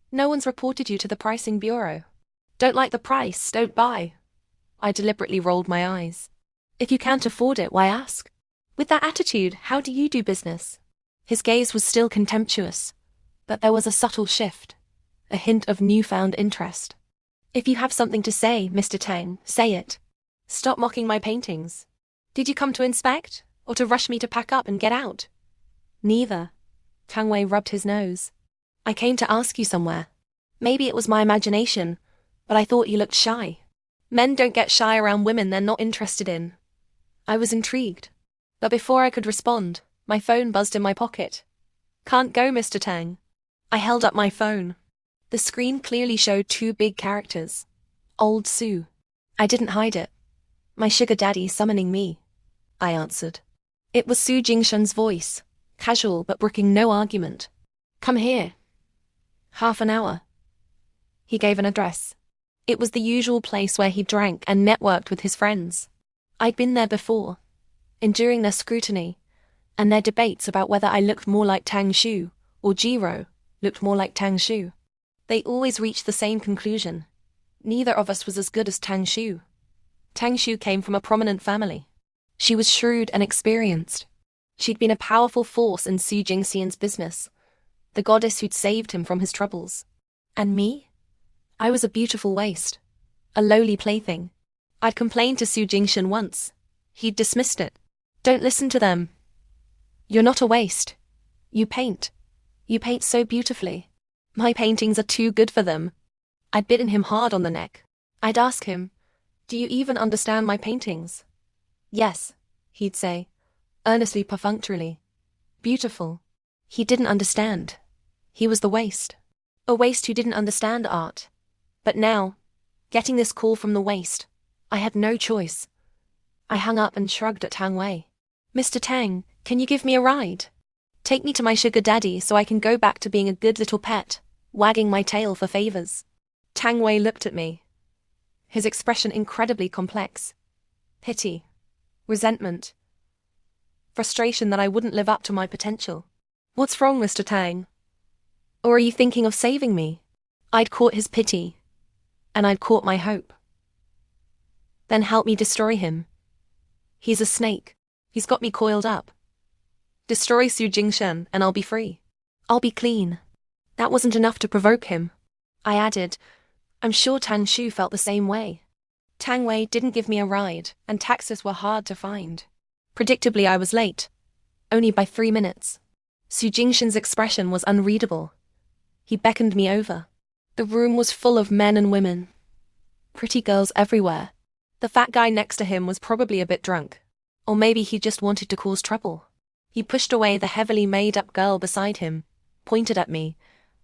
No one's reported you to the pricing bureau. Don't like the price, don't buy. I deliberately rolled my eyes. If you can't afford it, why ask? With that attitude, how do you do business? His gaze was still contemptuous, but there was a subtle shift, a hint of newfound interest. If you have something to say, Mr. Tang, say it. Stop mocking my paintings. Did you come to inspect, or to rush me to pack up and get out? Neither. Tang Wei rubbed his nose. I came to ask you somewhere. Maybe it was my imagination, But I thought you looked shy. Men don't get shy around women they're not interested in. I was intrigued. But before I could respond, my phone buzzed in my pocket. Can't go, Mr. Tang. I held up my phone. The screen clearly showed 2 big characters. Old Sue. I didn't hide it. My sugar daddy summoning me. I answered. It was Su Jingshan's voice, casual but brooking no argument. Come here. Half an hour. He gave an address. It was the usual place where he drank and networked with his friends. I'd been there before, enduring their scrutiny, and their debates about whether I looked more like Tang Shu or Jiro looked more like Tang Shu. They always reached the same conclusion. Neither of us was as good as Tang Shu. Tang Shu came from a prominent family. She was shrewd and experienced. She'd been a powerful force in Su Jingxian's business, the goddess who'd saved him from his troubles. And me? I was a beautiful waste, a lowly plaything. I'd complained to Su Jingshan once. He'd dismissed it. Don't listen to them. You're not a waste. You paint. You paint so beautifully. My paintings are too good for them. I'd bitten him hard on the neck. I'd ask him, do you even understand my paintings? Yes, he'd say, earnestly perfunctorily. Beautiful. He didn't understand. He was the waste. A waste who didn't understand art. But now, getting this call from the waste, I had no choice. I hung up and shrugged at Tang Wei. Mr. Tang, can you give me a ride? Take me to my sugar daddy so I can go back to being a good little pet, wagging my tail for favors. Tang Wei looked at me. His expression incredibly complex. Pity. Resentment. Frustration that I wouldn't live up to my potential. What's wrong, Mr. Tang? Or are you thinking of saving me? I'd caught his pity. And I'd caught my hope. Then help me destroy him. He's a snake. He's got me coiled up. Destroy Su Jingshan and I'll be free. I'll be clean. That wasn't enough to provoke him. I added, I'm sure Tang Shu felt the same way. Tang Wei didn't give me a ride, and taxis were hard to find. Predictably, I was late. Only by 3 minutes. Su Jingshan's expression was unreadable. He beckoned me over. The room was full of men and women. Pretty girls everywhere. The fat guy next to him was probably a bit drunk. Or maybe he just wanted to cause trouble. He pushed away the heavily made-up girl beside him, pointed at me,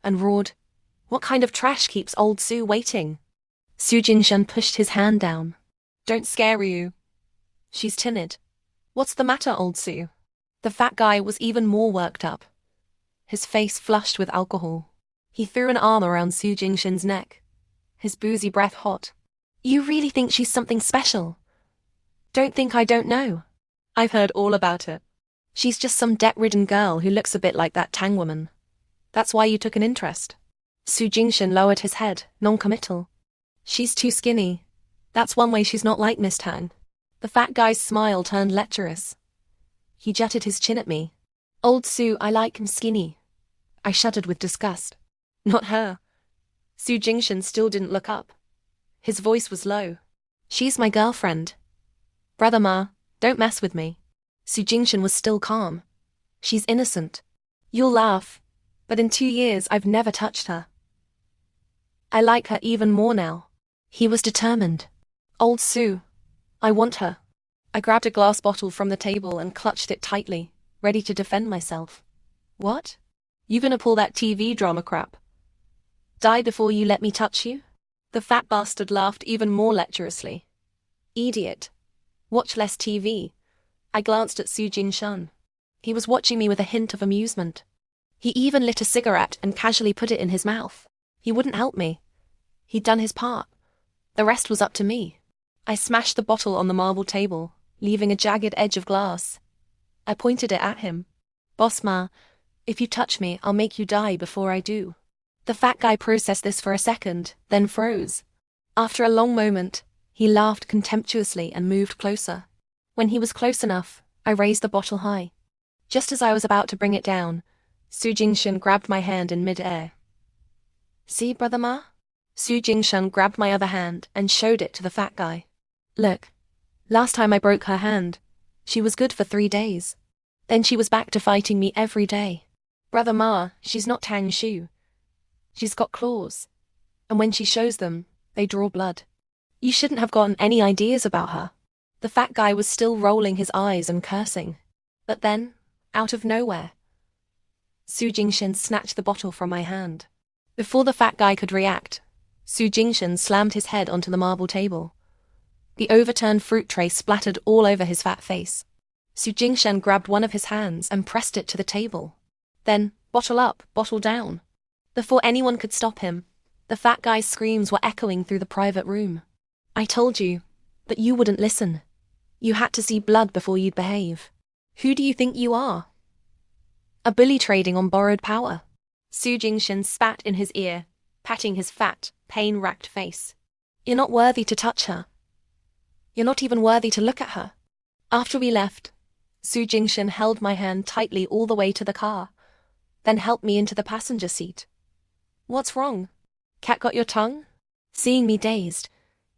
and roared, What kind of trash keeps old Sue waiting? Su Jingshan pushed his hand down. Don't scare you. She's timid. What's the matter, old Sue? The fat guy was even more worked up. His face flushed with alcohol. He threw an arm around Su Jingshan's neck, his boozy breath hot. You really think she's something special? Don't think I don't know. I've heard all about it. She's just some debt-ridden girl who looks a bit like that Tang woman. That's why you took an interest. Su Jingshan lowered his head, non-committal. She's too skinny. That's one way she's not like Miss Tang. The fat guy's smile turned lecherous. He jutted his chin at me. Old Sue, I like him skinny. I shuddered with disgust. Not her. Su Jingshan still didn't look up. His voice was low. She's my girlfriend. Brother Ma, don't mess with me. Su Jingshan was still calm. She's innocent. You'll laugh, but in 2 years I've never touched her. I like her even more now. He was determined. Old Sue, I want her. I grabbed a glass bottle from the table and clutched it tightly, ready to defend myself. What? You gonna pull that TV drama crap? Die before you let me touch you? The fat bastard laughed even more lecherously. Idiot. Watch less TV. I glanced at Su Jingshan. He was watching me with a hint of amusement. He even lit a cigarette and casually put it in his mouth. He wouldn't help me. He'd done his part. The rest was up to me. I smashed the bottle on the marble table, leaving a jagged edge of glass. I pointed it at him. Boss Ma, if you touch me, I'll make you die before I do. The fat guy processed this for a second, then froze. After a long moment, he laughed contemptuously and moved closer. When he was close enough, I raised the bottle high. Just as I was about to bring it down, Su Jingshan grabbed my hand in mid-air. See, Brother Ma? Su Jingshan grabbed my other hand and showed it to the fat guy. Look, last time I broke her hand, she was good for 3 days. Then she was back to fighting me every day. Brother Ma, she's not Tang Shu. She's got claws. And when she shows them, They draw blood. You shouldn't have gotten any ideas about her. The fat guy was still rolling his eyes and cursing. But then, out of nowhere, Jingshan snatched the bottle from my hand. Before the fat guy could react, Jingshan slammed his head onto the marble table. The overturned fruit tray splattered all over his fat face. Jingshan grabbed one of his hands and pressed it to the table. Then, bottle up, bottle down. Before anyone could stop him, the fat guy's screams were echoing through the private room. I told you, but you wouldn't listen. You had to see blood before you'd behave. Who do you think you are? A bully trading on borrowed power. Jingshan spat in his ear, patting his fat, pain-racked face. You're not worthy to touch her. You're not even worthy to look at her. After we left, Jingshan held my hand tightly all the way to the car, then helped me into the passenger seat. What's wrong? Cat got your tongue? Seeing me dazed,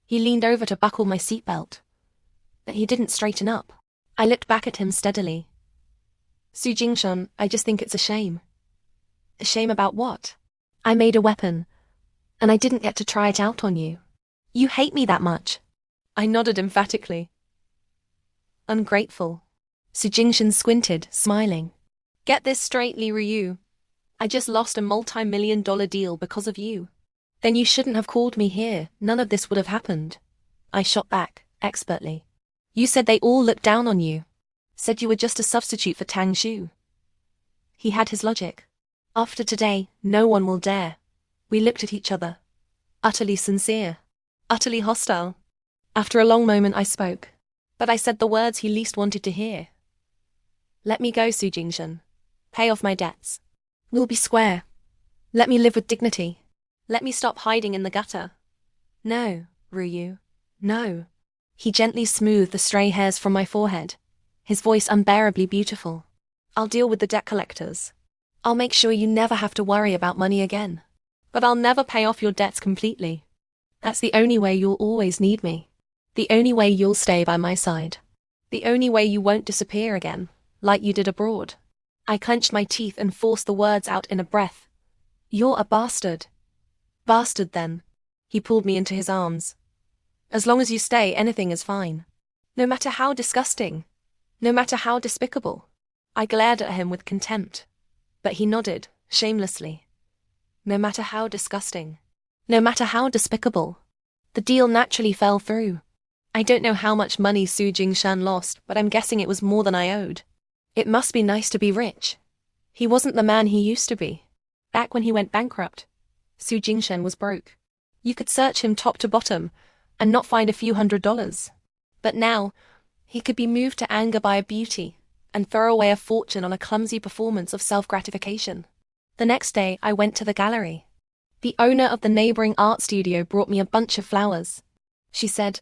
he leaned over to buckle my seatbelt. But he didn't straighten up. I looked back at him steadily. Jingshan, I just think it's a shame. A shame about what? I made a weapon, and I didn't get to try it out on you. You hate me that much. I nodded emphatically. Ungrateful. Jingshan squinted, smiling. Get this straight, Li Ryu. I just lost a multi-million-dollar deal because of you. Then you shouldn't have called me here. None of this would have happened. I shot back, expertly. You said they all looked down on you. Said you were just a substitute for Tang Shu. He had his logic. After today, no one will dare. We looked at each other. Utterly sincere. Utterly hostile. After a long moment I spoke. But I said the words he least wanted to hear. Let me go, Jingshan. Pay off my debts. We'll be square. Let me live with dignity. Let me stop hiding in the gutter. No, Ryu. No. He gently smoothed the stray hairs from my forehead, his voice unbearably beautiful. I'll deal with the debt collectors. I'll make sure you never have to worry about money again. But I'll never pay off your debts completely. That's the only way you'll always need me. The only way you'll stay by my side. The only way you won't disappear again, like you did abroad. I clenched my teeth and forced the words out in a breath. You're a bastard. Bastard, then. He pulled me into his arms. As long as you stay, anything is fine. No matter how disgusting. No matter how despicable. I glared at him with contempt. But he nodded, shamelessly. No matter how disgusting. No matter how despicable. The deal naturally fell through. I don't know how much money Jingshan lost, but I'm guessing it was more than I owed. It must be nice to be rich. He wasn't the man he used to be. Back when he went bankrupt, Jingshan was broke. You could search him top to bottom and not find a few $100s. But now, he could be moved to anger by a beauty and throw away a fortune on a clumsy performance of self-gratification. The next day, I went to the gallery. The owner of the neighboring art studio brought me a bunch of flowers. She said,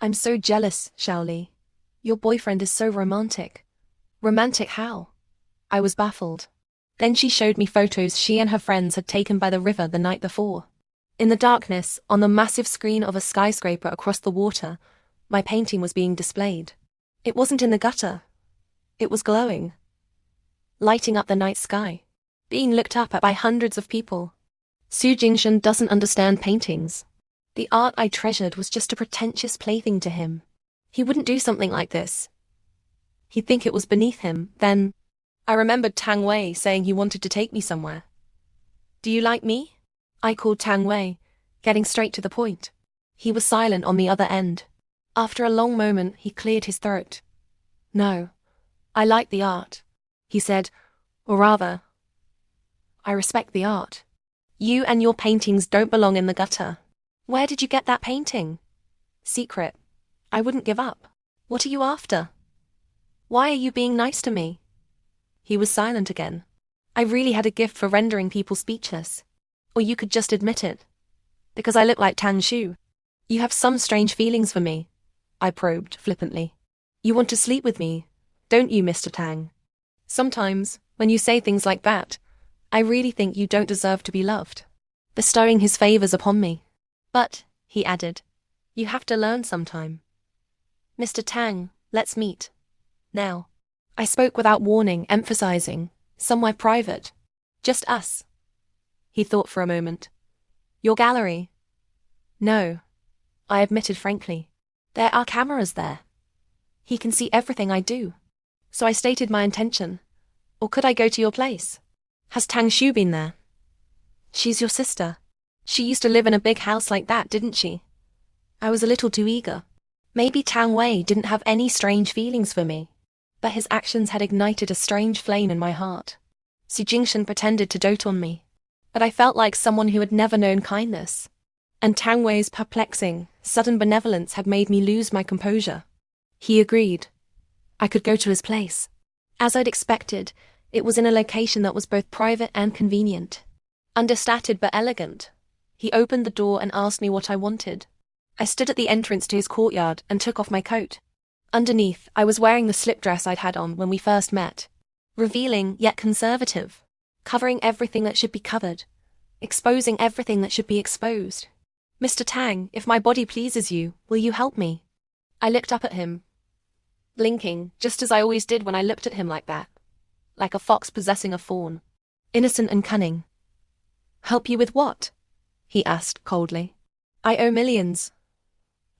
I'm so jealous, Xiaoli. Your boyfriend is so romantic. Romantic how? I was baffled. Then she showed me photos she and her friends had taken by the river the night before. In the darkness, on the massive screen of a skyscraper across the water, my painting was being displayed. It wasn't in the gutter. It was glowing. Lighting up the night sky. Being looked up at by hundreds of people. Jingshan doesn't understand paintings. The art I treasured was just a pretentious plaything to him. He wouldn't do something like this. He'd think it was beneath him, then. I remembered Tang Wei saying he wanted to take me somewhere. Do you like me? I called Tang Wei, getting straight to the point. He was silent on the other end. After a long moment, he cleared his throat. No, I like the art, he said, or rather, I respect the art. You and your paintings don't belong in the gutter. Where did you get that painting? Secret. I wouldn't give up. What are you after? Why are you being nice to me? He was silent again. I really had a gift for rendering people speechless. Or you could just admit it. Because I look like Tang Shu. You have some strange feelings for me, I probed flippantly. You want to sleep with me, don't you, Mr. Tang? Sometimes, when you say things like that, I really think you don't deserve to be loved. Bestowing his favors upon me. But, he added, you have to learn sometime. Mr. Tang, let's meet. Now. I spoke without warning, emphasizing, somewhere private. Just us. He thought for a moment. Your gallery. No, I admitted frankly. There are cameras there. He can see everything I do. So I stated my intention. Or could I go to your place? Has Tang Shu been there? She's your sister. She used to live in a big house like that, didn't she? I was a little too eager. Maybe Tang Wei didn't have any strange feelings for me, but his actions had ignited a strange flame in my heart. Jingshan pretended to dote on me, but I felt like someone who had never known kindness. And Tang Wei's perplexing, sudden benevolence had made me lose my composure. He agreed. I could go to his place. As I'd expected, it was in a location that was both private and convenient. Understated but elegant. He opened the door and asked me what I wanted. I stood at the entrance to his courtyard and took off my coat. Underneath, I was wearing the slip dress I'd had on when we first met. Revealing, yet conservative. Covering everything that should be covered. Exposing everything that should be exposed. Mr. Tang, if my body pleases you, will you help me? I looked up at him, blinking, just as I always did when I looked at him like that. Like a fox possessing a fawn. Innocent and cunning. Help you with what? He asked coldly. I owe millions,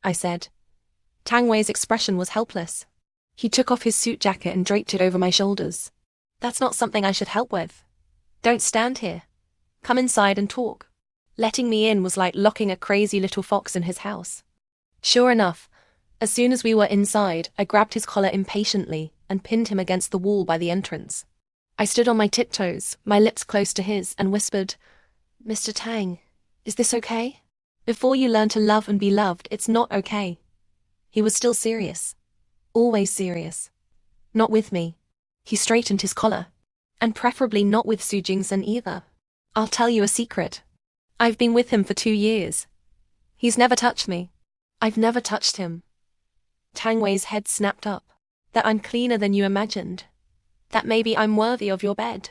I said. Tang Wei's expression was helpless. He took off his suit jacket and draped it over my shoulders. That's not something I should help with. Don't stand here. Come inside and talk. Letting me in was like locking a crazy little fox in his house. Sure enough, as soon as we were inside, I grabbed his collar impatiently and pinned him against the wall by the entrance. I stood on my tiptoes, my lips close to his, and whispered, Mr. Tang, is this okay? Before you learn to love and be loved, it's not okay. He was still serious. Always serious. Not with me. He straightened his collar. And preferably not with Jingshan either. I'll tell you a secret. I've been with him for 2 years. He's never touched me. I've never touched him. Tang Wei's head snapped up. That I'm cleaner than you imagined. That maybe I'm worthy of your bed.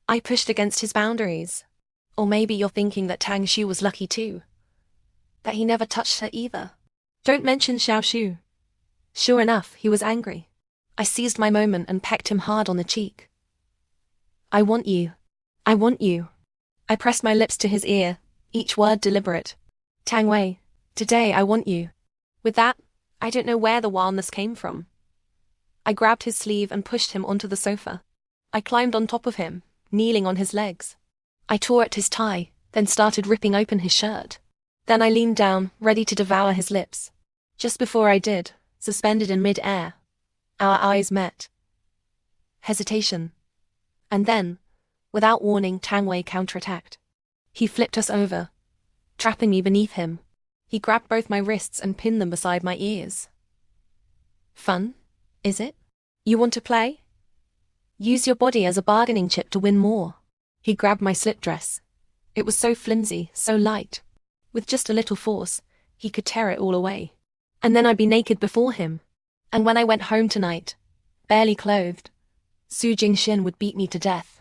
I pushed against his boundaries. Or maybe you're thinking that Tang Shu was lucky too. That he never touched her either. Don't mention Xiao Shu. Sure enough, he was angry. I seized my moment and pecked him hard on the cheek. I want you. I want you. I pressed my lips to his ear, each word deliberate. Tang Wei, today I want you. With that, I don't know where the wildness came from. I grabbed his sleeve and pushed him onto the sofa. I climbed on top of him, kneeling on his legs. I tore at his tie, then started ripping open his shirt. Then I leaned down, ready to devour his lips. Just before I did, suspended in mid-air, our eyes met. Hesitation. And then, without warning, Tang Wei counterattacked. He flipped us over, trapping me beneath him. He grabbed both my wrists and pinned them beside my ears. Fun, is it? You want to play? Use your body as a bargaining chip to win more. He grabbed my slip dress. It was so flimsy, so light. With just a little force, he could tear it all away. And then I'd be naked before him. And when I went home tonight, barely clothed, Jingshan would beat me to death.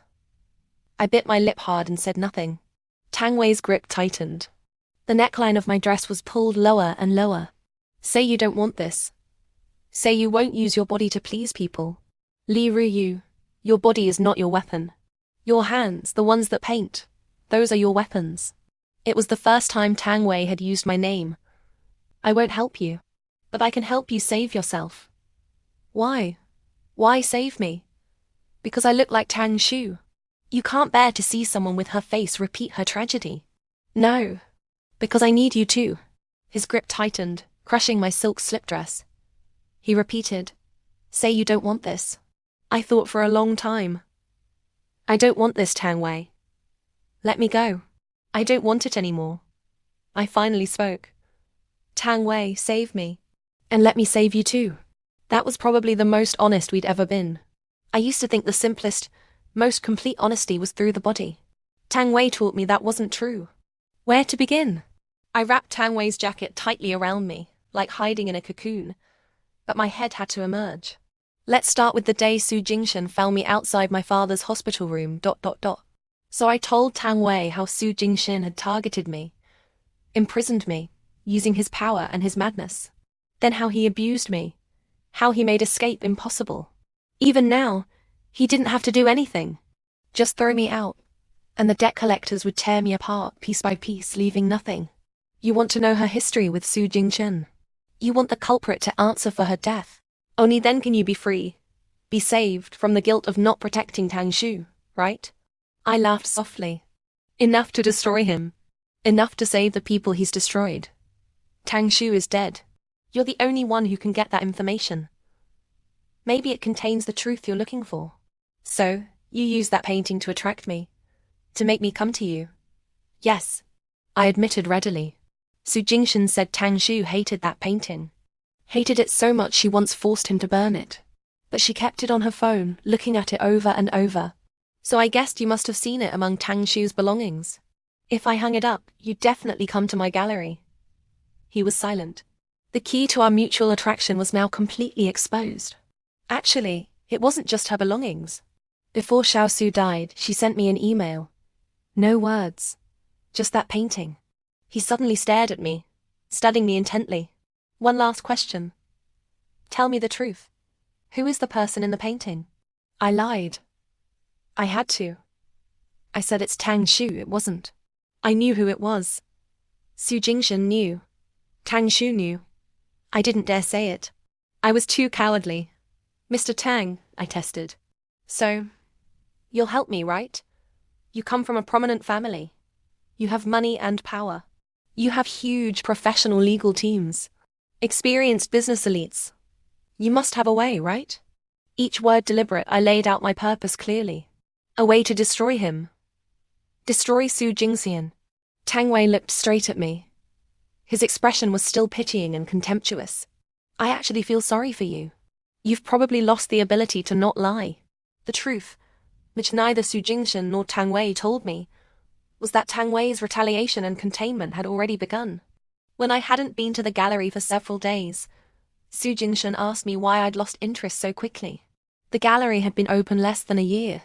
I bit my lip hard and said nothing. Tang Wei's grip tightened. The neckline of my dress was pulled lower and lower. Say you don't want this. Say you won't use your body to please people. Li Ruyu, your body is not your weapon. Your hands, the ones that paint, those are your weapons. It was the first time Tang Wei had used my name. I won't help you, but I can help you save yourself. Why? Why save me? Because I look like Tang Shu. You can't bear to see someone with her face repeat her tragedy. No. Because I need you too. His grip tightened, crushing my silk slip dress. He repeated, Say you don't want this. I thought for a long time. I don't want this, Tang Wei. Let me go. I don't want it anymore. I finally spoke. Tang Wei, save me. And let me save you too. That was probably the most honest we'd ever been. I used to think the simplest, most complete honesty was through the body. Tang Wei taught me that wasn't true. Where to begin? I wrapped Tang Wei's jacket tightly around me, like hiding in a cocoon. But my head had to emerge. Let's start with the day Jingshan found me outside my father's hospital room. So I told Tang Wei how Jingshan had targeted me, imprisoned me, using his power and his madness. Then how he abused me, how he made escape impossible. Even now, he didn't have to do anything. Just throw me out, and the debt collectors would tear me apart piece by piece, leaving nothing. You want to know her history with Su Jingshan. You want the culprit to answer for her death. Only then can you be free. Be saved from the guilt of not protecting Tang Shu, right? I laughed softly. Enough to destroy him. Enough to save the people he's destroyed. Tang Shu is dead. You're the only one who can get that information. Maybe it contains the truth you're looking for. So, you use that painting to attract me. To make me come to you. Yes. I admitted readily. Su Jingshan said Tang Shu hated that painting. Hated it so much she once forced him to burn it. But she kept it on her phone, looking at it over and over. So I guessed you must have seen it among Tang Shu's belongings. If I hung it up, you'd definitely come to my gallery. He was silent. The key to our mutual attraction was now completely exposed. Actually, it wasn't just her belongings. Before Xiao Su died, she sent me an email. No words. Just that painting. He suddenly stared at me, studying me intently. One last question. Tell me the truth. Who is the person in the painting? I lied. I had to. I said it's Tang Shu, it wasn't. I knew who it was. Su Jingshan knew. Tang Shu knew. I didn't dare say it. I was too cowardly. Mr. Tang, I tested. So, you'll help me, right? You come from a prominent family. You have money and power. You have huge professional legal teams. Experienced business elites. You must have a way, right? Each word deliberate, I laid out my purpose clearly. A way to destroy him. Destroy Su Jingxian. Tang Wei looked straight at me. His expression was still pitying and contemptuous. I actually feel sorry for you. You've probably lost the ability to not lie. The truth, which neither Su Jingshan nor Tang Wei told me, was that Tang Wei's retaliation and containment had already begun. When I hadn't been to the gallery for several days, Su Jingshan asked me why I'd lost interest so quickly. The gallery had been open less than a year.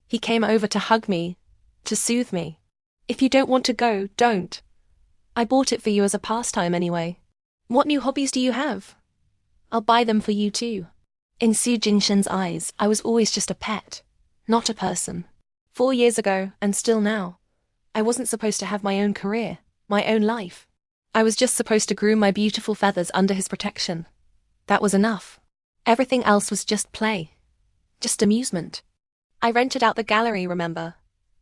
He came over to hug me, to soothe me. If you don't want to go, don't. I bought it for you as a pastime anyway. What new hobbies do you have? I'll buy them for you too. In Su Jingshan's eyes, I was always just a pet, not a person. 4 years ago, and still now, I wasn't supposed to have my own career, my own life. I was just supposed to groom my beautiful feathers under his protection. That was enough. Everything else was just play. Just amusement. I rented out the gallery, remember?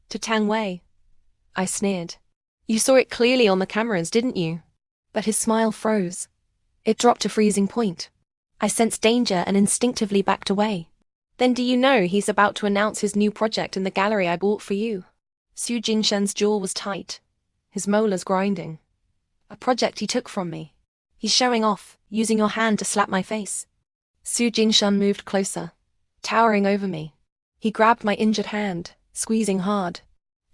To Tang Wei. I sneered. You saw it clearly on the cameras, didn't you? But his smile froze. It dropped to freezing point. I sensed danger and instinctively backed away. Then do you know he's about to announce his new project in the gallery I bought for you? Su Jingshan's jaw was tight, his molars grinding. A project he took from me. He's showing off, using your hand to slap my face. Su Jingshan moved closer, towering over me. He grabbed my injured hand, squeezing hard.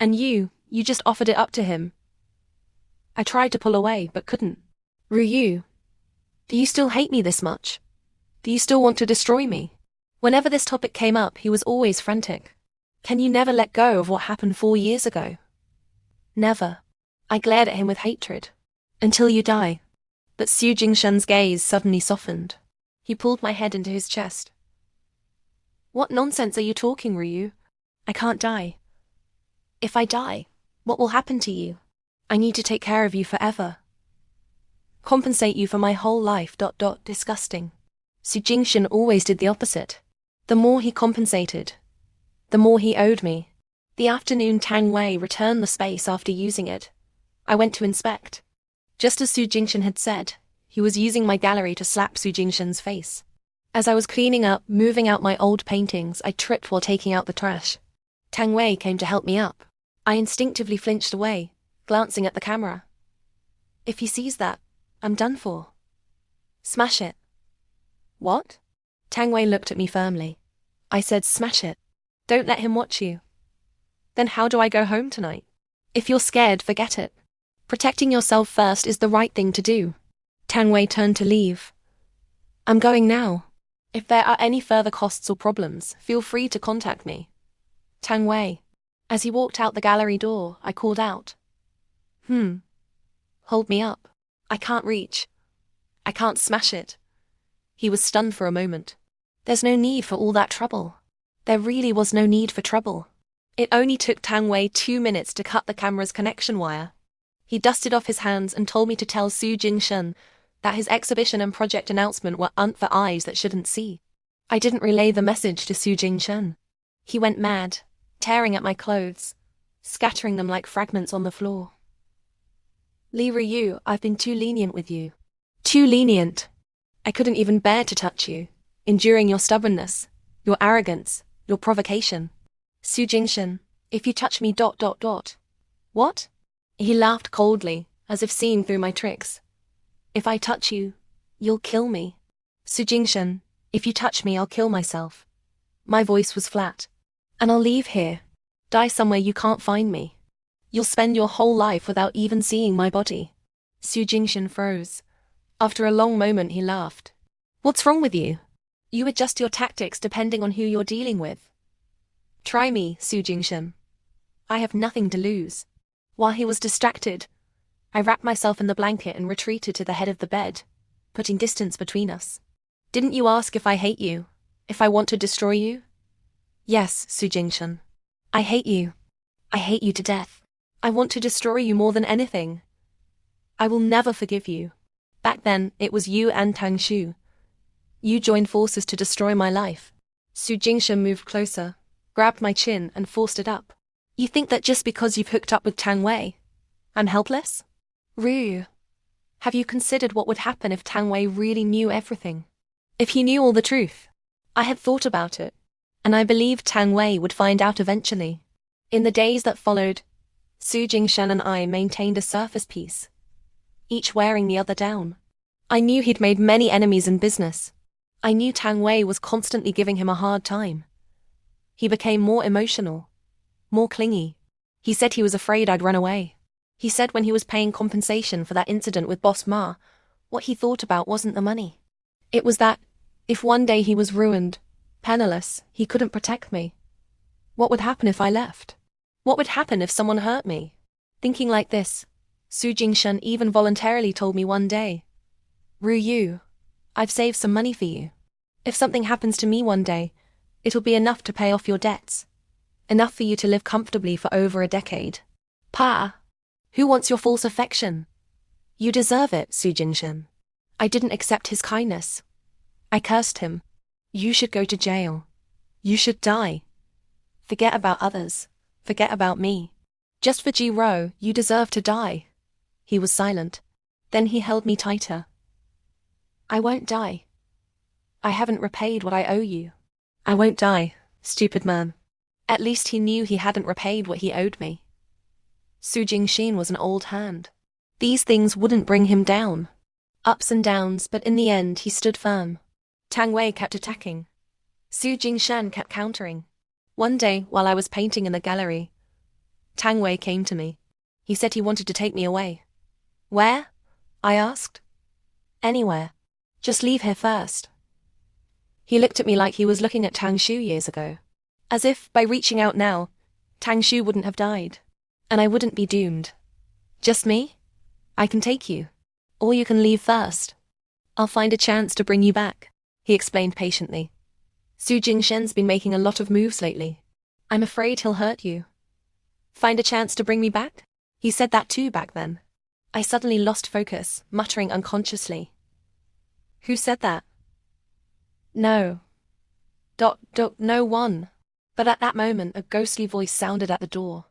And you just offered it up to him. I tried to pull away, but couldn't. Ryu, do you still hate me this much? Do you still want to destroy me? Whenever this topic came up, he was always frantic. Can you never let go of what happened 4 years ago? Never. I glared at him with hatred. Until you die. But Su Jingshan's gaze suddenly softened. He pulled my head into his chest. What nonsense are you talking, Ryu? I can't die. If I die, what will happen to you? I need to take care of you forever. Compensate you for my whole life. Disgusting. Su Jingshan always did the opposite. The more he compensated, the more he owed me. The afternoon Tang Wei returned the space after using it. I went to inspect. Just as Su Jingshan had said, he was using my gallery to slap Su Jingshan's face. As I was cleaning up, moving out my old paintings, I tripped while taking out the trash. Tang Wei came to help me up. I instinctively flinched away, glancing at the camera. If he sees that, I'm done for. Smash it. What? Tang Wei looked at me firmly. I said smash it. Don't let him watch you. Then how do I go home tonight? If you're scared, forget it. Protecting yourself first is the right thing to do. Tang Wei turned to leave. I'm going now. If there are any further costs or problems, feel free to contact me. Tang Wei. As he walked out the gallery door, I called out. Hold me up. I can't reach. I can't smash it. He was stunned for a moment. There's no need for all that trouble. There really was no need for trouble. It only took Tang Wei 2 minutes to cut the camera's connection wire. He dusted off his hands and told me to tell Jingshan that his exhibition and project announcement were for eyes that shouldn't see. I didn't relay the message to Jingshan. He went mad, tearing at my clothes, scattering them like fragments on the floor. Li Ryu, I've been too lenient with you. Too lenient. I couldn't even bear to touch you, enduring your stubbornness, your arrogance, your provocation. Jingshan, if you touch me ... What? He laughed coldly, as if seeing through my tricks. If I touch you, you'll kill me. Jingshan, if you touch me, I'll kill myself. My voice was flat. And I'll leave here. Die somewhere you can't find me. You'll spend your whole life without even seeing my body. Jingshan froze. After a long moment he laughed. What's wrong with you? You adjust your tactics depending on who you're dealing with. Try me, Jingshan. I have nothing to lose. While he was distracted, I wrapped myself in the blanket and retreated to the head of the bed, putting distance between us. Didn't you ask if I hate you? If I want to destroy you? Yes, Jingshan. I hate you. I hate you to death. I want to destroy you more than anything. I will never forgive you. Back then, it was you and Tang Shu. You joined forces to destroy my life. Jingshan moved closer, grabbed my chin and forced it up. You think that just because you've hooked up with Tang Wei, I'm helpless? Ryu, have you considered what would happen if Tang Wei really knew everything? If he knew all the truth? I had thought about it, and I believed Tang Wei would find out eventually. In the days that followed, Jingshan and I maintained a surface peace, each wearing the other down. I knew he'd made many enemies in business. I knew Tang Wei was constantly giving him a hard time. He became more emotional, more clingy. He said he was afraid I'd run away. He said when he was paying compensation for that incident with Boss Ma, what he thought about wasn't the money. It was that, if one day he was ruined, penniless, he couldn't protect me. What would happen if I left? What would happen if someone hurt me? Thinking like this, Jingshan even voluntarily told me one day, Ryu, I've saved some money for you. If something happens to me one day, it'll be enough to pay off your debts. Enough for you to live comfortably for over a decade. Pa, who wants your false affection? You deserve it, Jingshan. I didn't accept his kindness. I cursed him. You should go to jail. You should die. Forget about others. Forget about me. Just for Jiro, you deserve to die. He was silent. Then he held me tighter. I won't die. I haven't repaid what I owe you. I won't die, stupid man. At least he knew he hadn't repaid what he owed me. Jingshan was an old hand. These things wouldn't bring him down. Ups and downs, but in the end he stood firm. Tang Wei kept attacking. Jingshan kept countering. One day, while I was painting in the gallery, Tang Wei came to me. He said he wanted to take me away. Where? I asked. Anywhere. Just leave here first. He looked at me like he was looking at Tang Shu years ago. As if, by reaching out now, Tang Shu wouldn't have died. And I wouldn't be doomed. Just me? I can take you. Or you can leave first. I'll find a chance to bring you back, he explained patiently. Jingshan's been making a lot of moves lately. I'm afraid he'll hurt you. Find a chance to bring me back? He said that too back then. I suddenly lost focus, muttering unconsciously. Who said that? No. No one. But at that moment, a ghostly voice sounded at the door.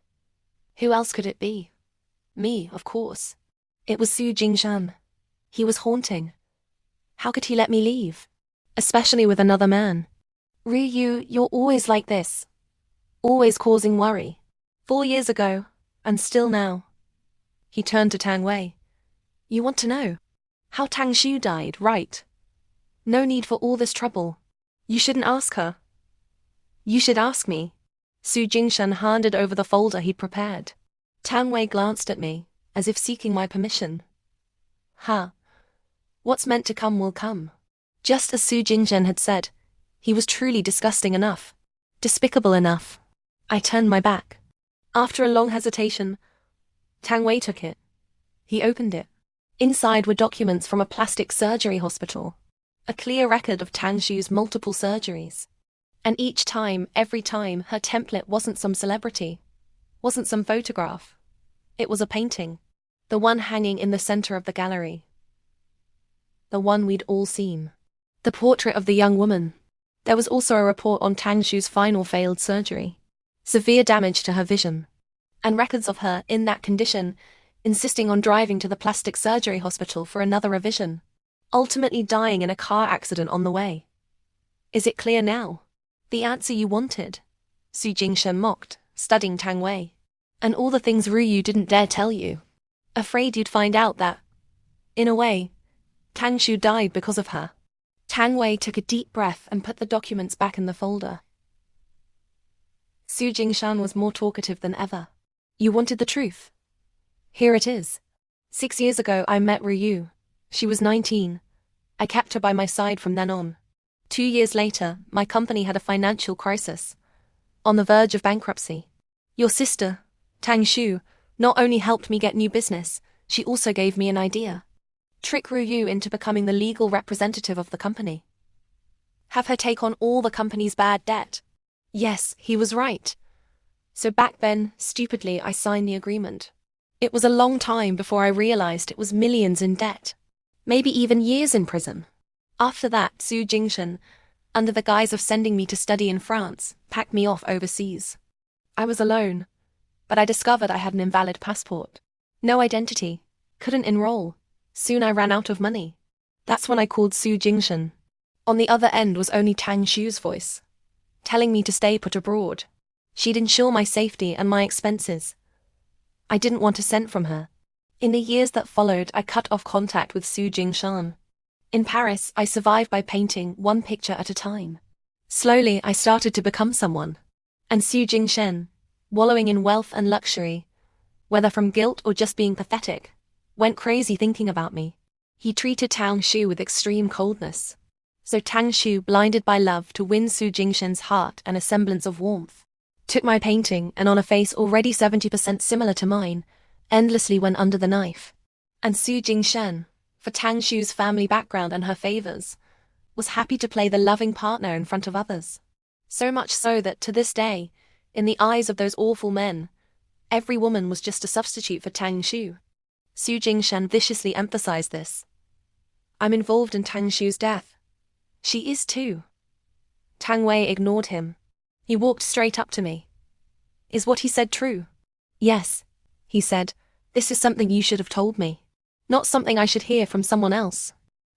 Who else could it be? Me, of course. It was Jingshan. He was haunting. How could he let me leave? Especially with another man. Ryu, you're always like this. Always causing worry. 4 years ago, and still now. He turned to Tang Wei. You want to know? How Tang Shu died, right? No need for all this trouble. You shouldn't ask her. You should ask me. Jingshan handed over the folder he'd prepared. Tang Wei glanced at me, as if seeking my permission. What's meant to come will come. Just as Jingshan had said, he was truly disgusting enough. Despicable enough. I turned my back. After a long hesitation, Tang Wei took it. He opened it. Inside were documents from a plastic surgery hospital. A clear record of Tang Shu's multiple surgeries. And each time, every time, her template wasn't some celebrity. Wasn't some photograph. It was a painting. The one hanging in the center of the gallery. The one we'd all seen. The portrait of the young woman. There was also a report on Tang Shu's final failed surgery. Severe damage to her vision. And records of her, in that condition, insisting on driving to the plastic surgery hospital for another revision. Ultimately dying in a car accident on the way. Is it clear now? The answer you wanted? Jingshan mocked, studying Tang Wei. And all the things Ruyu didn't dare tell you. Afraid you'd find out that, in a way, Tang Shu died because of her. Tang Wei took a deep breath and put the documents back in the folder. Jingshan was more talkative than ever. You wanted the truth? Here it is. 6 years ago I met Ruyu. She was 19. I kept her by my side from then on. 2 years later, my company had a financial crisis. On the verge of bankruptcy. Your sister, Tang Shu, not only helped me get new business, she also gave me an idea. Trick Ruyu into becoming the legal representative of the company. Have her take on all the company's bad debt. Yes, he was right. So back then, stupidly, I signed the agreement. It was a long time before I realized it was millions in debt. Maybe even years in prison. After that, Jingshan, under the guise of sending me to study in France, packed me off overseas. I was alone, but I discovered I had an invalid passport. No identity, couldn't enroll. Soon I ran out of money. That's when I called Jingshan. On the other end was only Tang Shu's voice, telling me to stay put abroad. She'd ensure my safety and my expenses. I didn't want a cent from her. In the years that followed, I cut off contact with Jingshan. In Paris, I survived by painting one picture at a time. Slowly, I started to become someone. And Jingshan, wallowing in wealth and luxury, whether from guilt or just being pathetic, went crazy thinking about me. He treated Tang Shu with extreme coldness. So Tang Shu, blinded by love to win Jingshan's heart and a semblance of warmth, took my painting and on a face already 70% similar to mine, endlessly went under the knife. And Jingshan, for Tang Shu's family background and her favors, was happy to play the loving partner in front of others. So much so that to this day, in the eyes of those awful men, every woman was just a substitute for Tang Shu. Jingshan viciously emphasized this. I'm involved in Tang Shu's death. She is too. Tang Wei ignored him. He walked straight up to me. Is what he said true? Yes, he said. This is something you should have told me. Not something I should hear from someone else.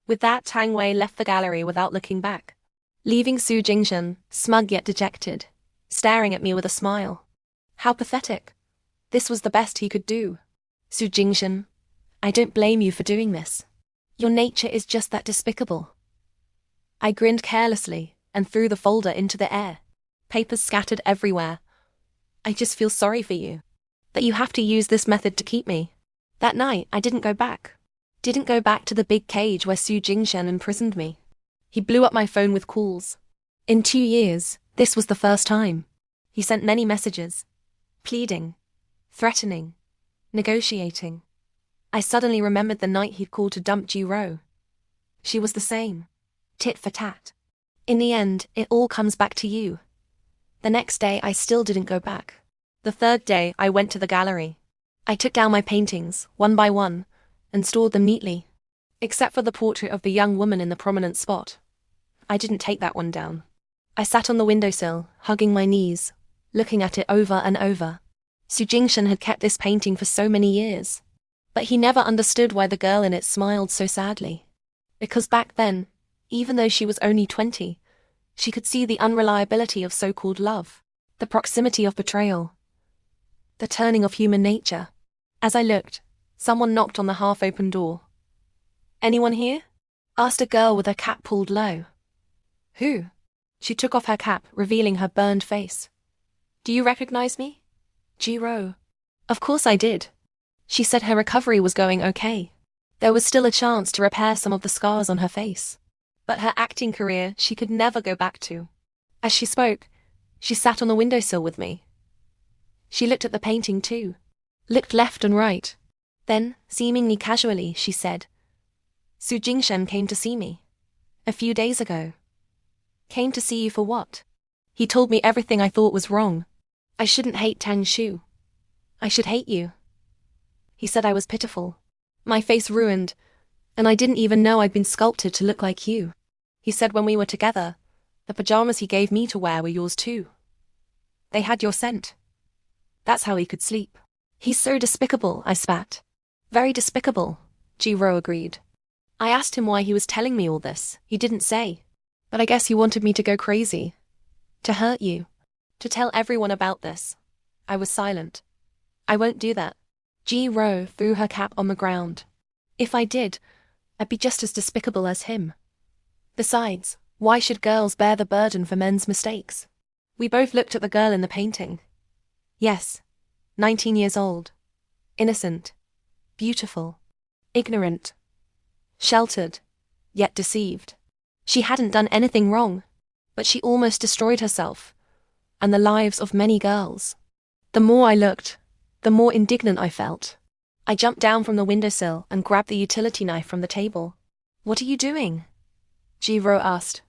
With that, Tang Wei left the gallery without looking back, leaving Jingshan, smug yet dejected, staring at me with a smile. How pathetic. This was the best he could do. Jingshan, I don't blame you for doing this. Your nature is just that despicable. I grinned carelessly and threw the folder into the air. Papers scattered everywhere. I just feel sorry for you. That you have to use this method to keep me. That night, I didn't go back. Didn't go back to the big cage where Jingshan imprisoned me. He blew up my phone with calls. In 2 years, this was the first time. He sent many messages. Pleading. Threatening. Negotiating. I suddenly remembered the night he'd called to dump Jiro. She was the same. Tit for tat. In the end, it all comes back to you. The next day, I still didn't go back. The third day, I went to the gallery. I took down my paintings, one by one, and stored them neatly. Except for the portrait of the young woman in the prominent spot. I didn't take that one down. I sat on the windowsill, hugging my knees, looking at it over and over. Jingshan had kept this painting for so many years. But he never understood why the girl in it smiled so sadly. Because back then, even though she was only 20, she could see the unreliability of so-called love, the proximity of betrayal, the turning of human nature. As I looked, someone knocked on the half-open door. Anyone here? Asked a girl with her cap pulled low. Who? She took off her cap, revealing her burned face. Do you recognize me? Jiro. Of course I did. She said her recovery was going okay. There was still a chance to repair some of the scars on her face. But her acting career she could never go back to. As she spoke, she sat on the windowsill with me. She looked at the painting too. Looked left and right. Then, seemingly casually, she said, Jingshan came to see me. A few days ago. Came to see you for what? He told me everything I thought was wrong. I shouldn't hate Tang Shu. I should hate you. He said I was pitiful. My face ruined, and I didn't even know I'd been sculpted to look like you. He said when we were together, the pajamas he gave me to wear were yours too. They had your scent. That's how he could sleep. He's so despicable, I spat. Very despicable, Ji-ro agreed. I asked him why he was telling me all this. He didn't say. But I guess he wanted me to go crazy. To hurt you. To tell everyone about this. I was silent. I won't do that. Ji-ro threw her cap on the ground. If I did, I'd be just as despicable as him. Besides, why should girls bear the burden for men's mistakes? We both looked at the girl in the painting. Yes, 19 years old. Innocent. Beautiful. Ignorant. Sheltered. Yet deceived. She hadn't done anything wrong, but she almost destroyed herself, and the lives of many girls. The more I looked, the more indignant I felt. I jumped down from the windowsill and grabbed the utility knife from the table. What are you doing? Ji-ro asked.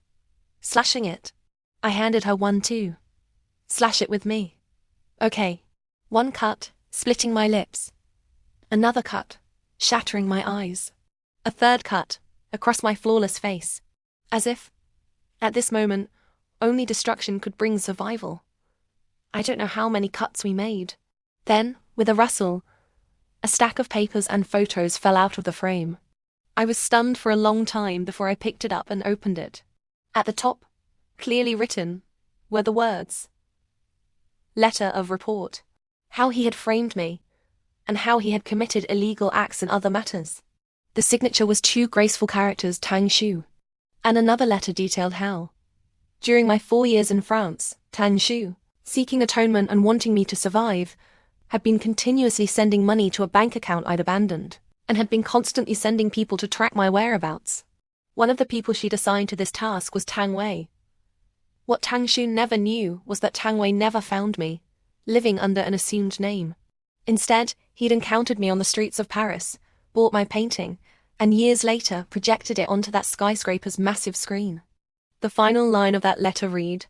Slashing it. I handed her one too. Slash it with me. Okay. One cut, splitting my lips. Another cut, shattering my eyes. A third cut, across my flawless face. As if, at this moment, only destruction could bring survival. I don't know how many cuts we made. Then, with a rustle, a stack of papers and photos fell out of the frame. I was stunned for a long time before I picked it up and opened it. At the top, clearly written, were the words. Letter of report. How he had framed me, and how he had committed illegal acts in other matters. The signature was 2 graceful characters Tang Shu. And another letter detailed how, during my 4 years in France, Tang Shu, seeking atonement and wanting me to survive, had been continuously sending money to a bank account I'd abandoned, and had been constantly sending people to track my whereabouts. One of the people she'd assigned to this task was Tang Wei. What Tang Shu never knew was that Tang Wei never found me, living under an assumed name. Instead, he'd encountered me on the streets of Paris, bought my painting, and years later projected it onto that skyscraper's massive screen. The final line of that letter read,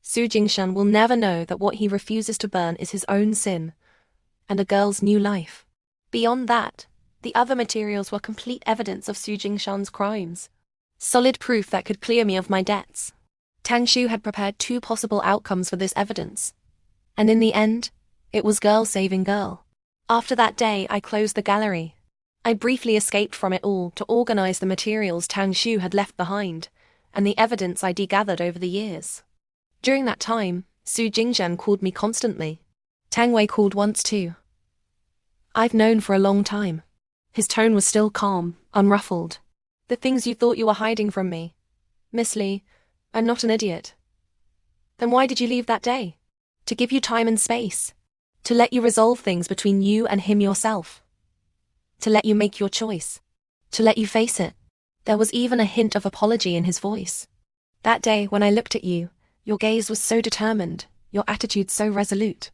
Su Jingshan will never know that what he refuses to burn is his own sin, and a girl's new life. Beyond that, the other materials were complete evidence of Su Jingshan's crimes. Solid proof that could clear me of my debts. Tang Shu had prepared 2 possible outcomes for this evidence. And in the end, it was girl saving girl. After that day, I closed the gallery. I briefly escaped from it all to organize the materials Tang Shu had left behind, and the evidence I degathered over the years. During that time, Su Jingshan called me constantly. Tang Wei called once too. I've known for a long time. His tone was still calm, unruffled. The things you thought you were hiding from me. Miss Lee, I'm not an idiot. Then why did you leave that day? To give you time and space. To let you resolve things between you and him yourself. To let you make your choice. To let you face it. There was even a hint of apology in his voice. That day when I looked at you, your gaze was so determined, your attitude so resolute.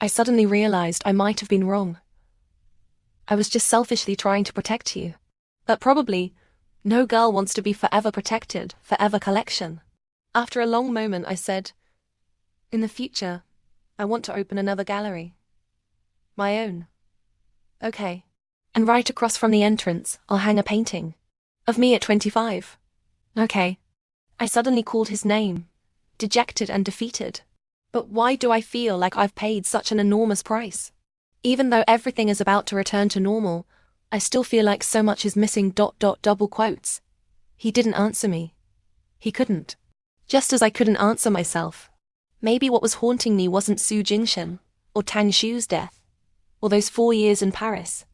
I suddenly realized I might have been wrong. I was just selfishly trying to protect you. But probably, no girl wants to be forever protected, forever collection. After a long moment I said, in the future, I want to open another gallery. My own. Okay. And right across from the entrance, I'll hang a painting. Of me at 25. Okay. I suddenly called his name, dejected and defeated. But why do I feel like I've paid such an enormous price? Even though everything is about to return to normal, I still feel like so much is missing ... double quotes. He didn't answer me. He couldn't. Just as I couldn't answer myself. Maybe what was haunting me wasn't Su Jingshan, or Tang Shu's death, or those 4 years in Paris.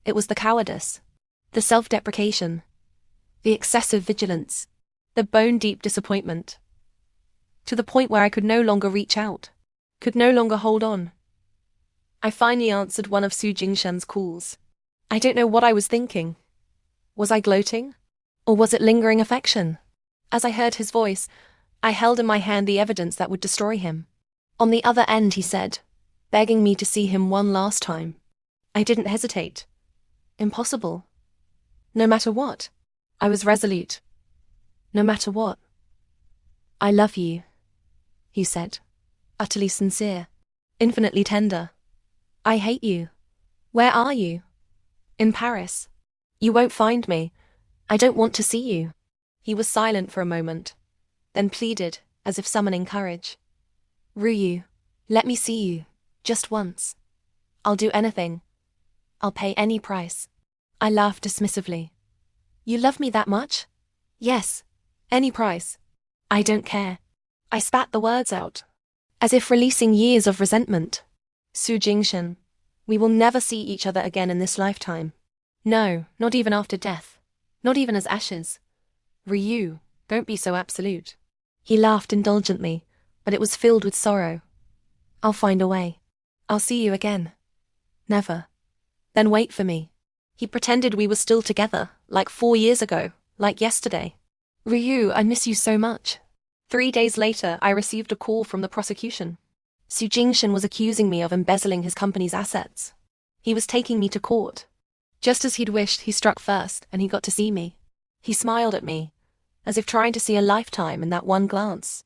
It was the cowardice, the self-deprecation, the excessive vigilance, the bone-deep disappointment. To the point where I could no longer reach out, could no longer hold on. I finally answered one of Su Jingshan's calls. I don't know what I was thinking. Was I gloating? Or was it lingering affection? As I heard his voice, I held in my hand the evidence that would destroy him. On the other end, he said, begging me to see him one last time. I didn't hesitate. Impossible. No matter what. I was resolute. No matter what. I love you, he said, utterly sincere, infinitely tender. I hate you. Where are you? In Paris. You won't find me. I don't want to see you. He was silent for a moment, then pleaded, as if summoning courage. Ryu, let me see you, just once. I'll do anything. I'll pay any price. I laughed dismissively. You love me that much? Yes, any price. I don't care. I spat the words out, as if releasing years of resentment. Su Jingshan, we will never see each other again in this lifetime. No, not even after death. Not even as ashes. Ryu, don't be so absolute. He laughed indulgently, but it was filled with sorrow. I'll find a way. I'll see you again. Never. Then wait for me. He pretended we were still together, like 4 years ago, like yesterday. Ryu, I miss you so much. 3 days later, I received a call from the prosecution. Su Jingshan was accusing me of embezzling his company's assets. He was taking me to court. Just as he'd wished, he struck first, and he got to see me. He smiled at me, as if trying to see a lifetime in that one glance.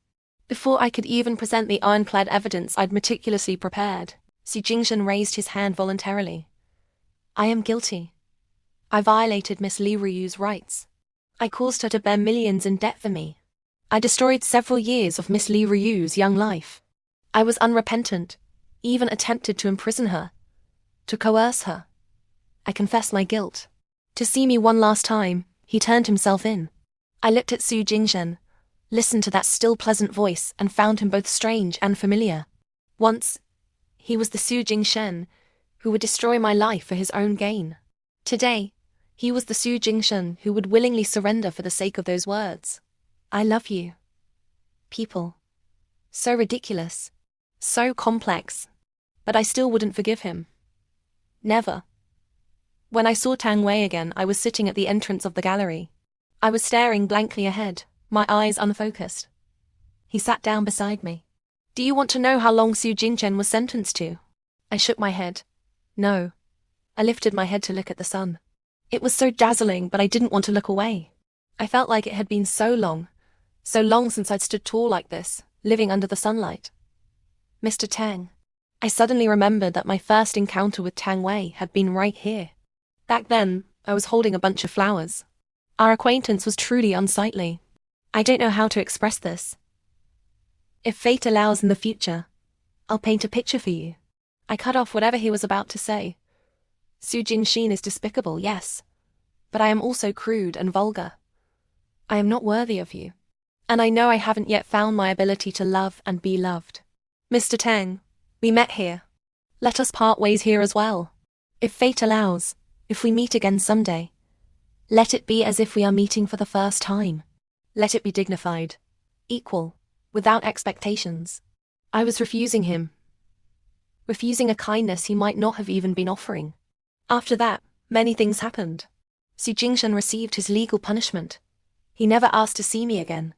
Before I could even present the ironclad evidence I'd meticulously prepared, Su Jingshan raised his hand voluntarily. I am guilty. I violated Miss Li Ryu's rights. I caused her to bear millions in debt for me. I destroyed several years of Miss Li Ryu's young life. I was unrepentant, even attempted to imprison her, to coerce her. I confess my guilt. To see me one last time, he turned himself in. I looked at Su Jingshan, listened to that still pleasant voice, and found him both strange and familiar. Once, he was the Su Jingshan who would destroy my life for his own gain. Today, he was the Su Jingshan who would willingly surrender for the sake of those words. I love you. People. So ridiculous. So complex. But I still wouldn't forgive him. Never. When I saw Tang Wei again, I was sitting at the entrance of the gallery. I was staring blankly ahead, my eyes unfocused. He sat down beside me. Do you want to know how long Su Jingshan was sentenced to? I shook my head. No. I lifted my head to look at the sun. It was so dazzling, but I didn't want to look away. I felt like it had been so long since I'd stood tall like this, living under the sunlight. Mr. Tang. I suddenly remembered that my first encounter with Tang Wei had been right here. Back then, I was holding a bunch of flowers. Our acquaintance was truly unsightly. I don't know how to express this. If fate allows in the future, I'll paint a picture for you. I cut off whatever he was about to say. Su Jingshan is despicable, yes, but I am also crude and vulgar. I am not worthy of you, and I know I haven't yet found my ability to love and be loved. Mr. Tang, we met here. Let us part ways here as well. If fate allows, if we meet again someday, let it be as if we are meeting for the first time. Let it be dignified, equal, without expectations. I was refusing him. Refusing a kindness he might not have even been offering. After that, many things happened. Su Jingshan received his legal punishment. He never asked to see me again.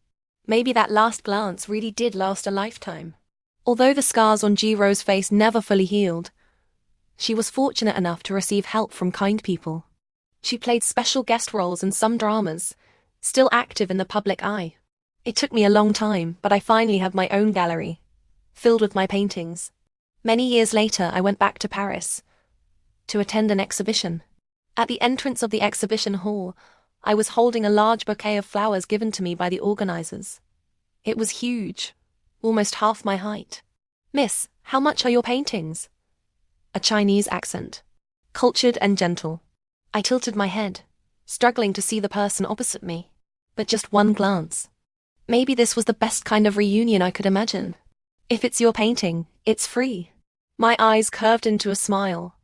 Maybe that last glance really did last a lifetime. Although the scars on Jiro's face never fully healed, she was fortunate enough to receive help from kind people. She played special guest roles in some dramas, still active in the public eye. It took me a long time, but I finally have my own gallery, filled with my paintings. Many years later, I went back to Paris to attend an exhibition. At the entrance of the exhibition hall, I was holding a large bouquet of flowers given to me by the organizers. It was huge, almost half my height. Miss, how much are your paintings? A Chinese accent. Cultured and gentle. I tilted my head, struggling to see the person opposite me. But just one glance. Maybe this was the best kind of reunion I could imagine. If it's your painting, it's free. My eyes curved into a smile,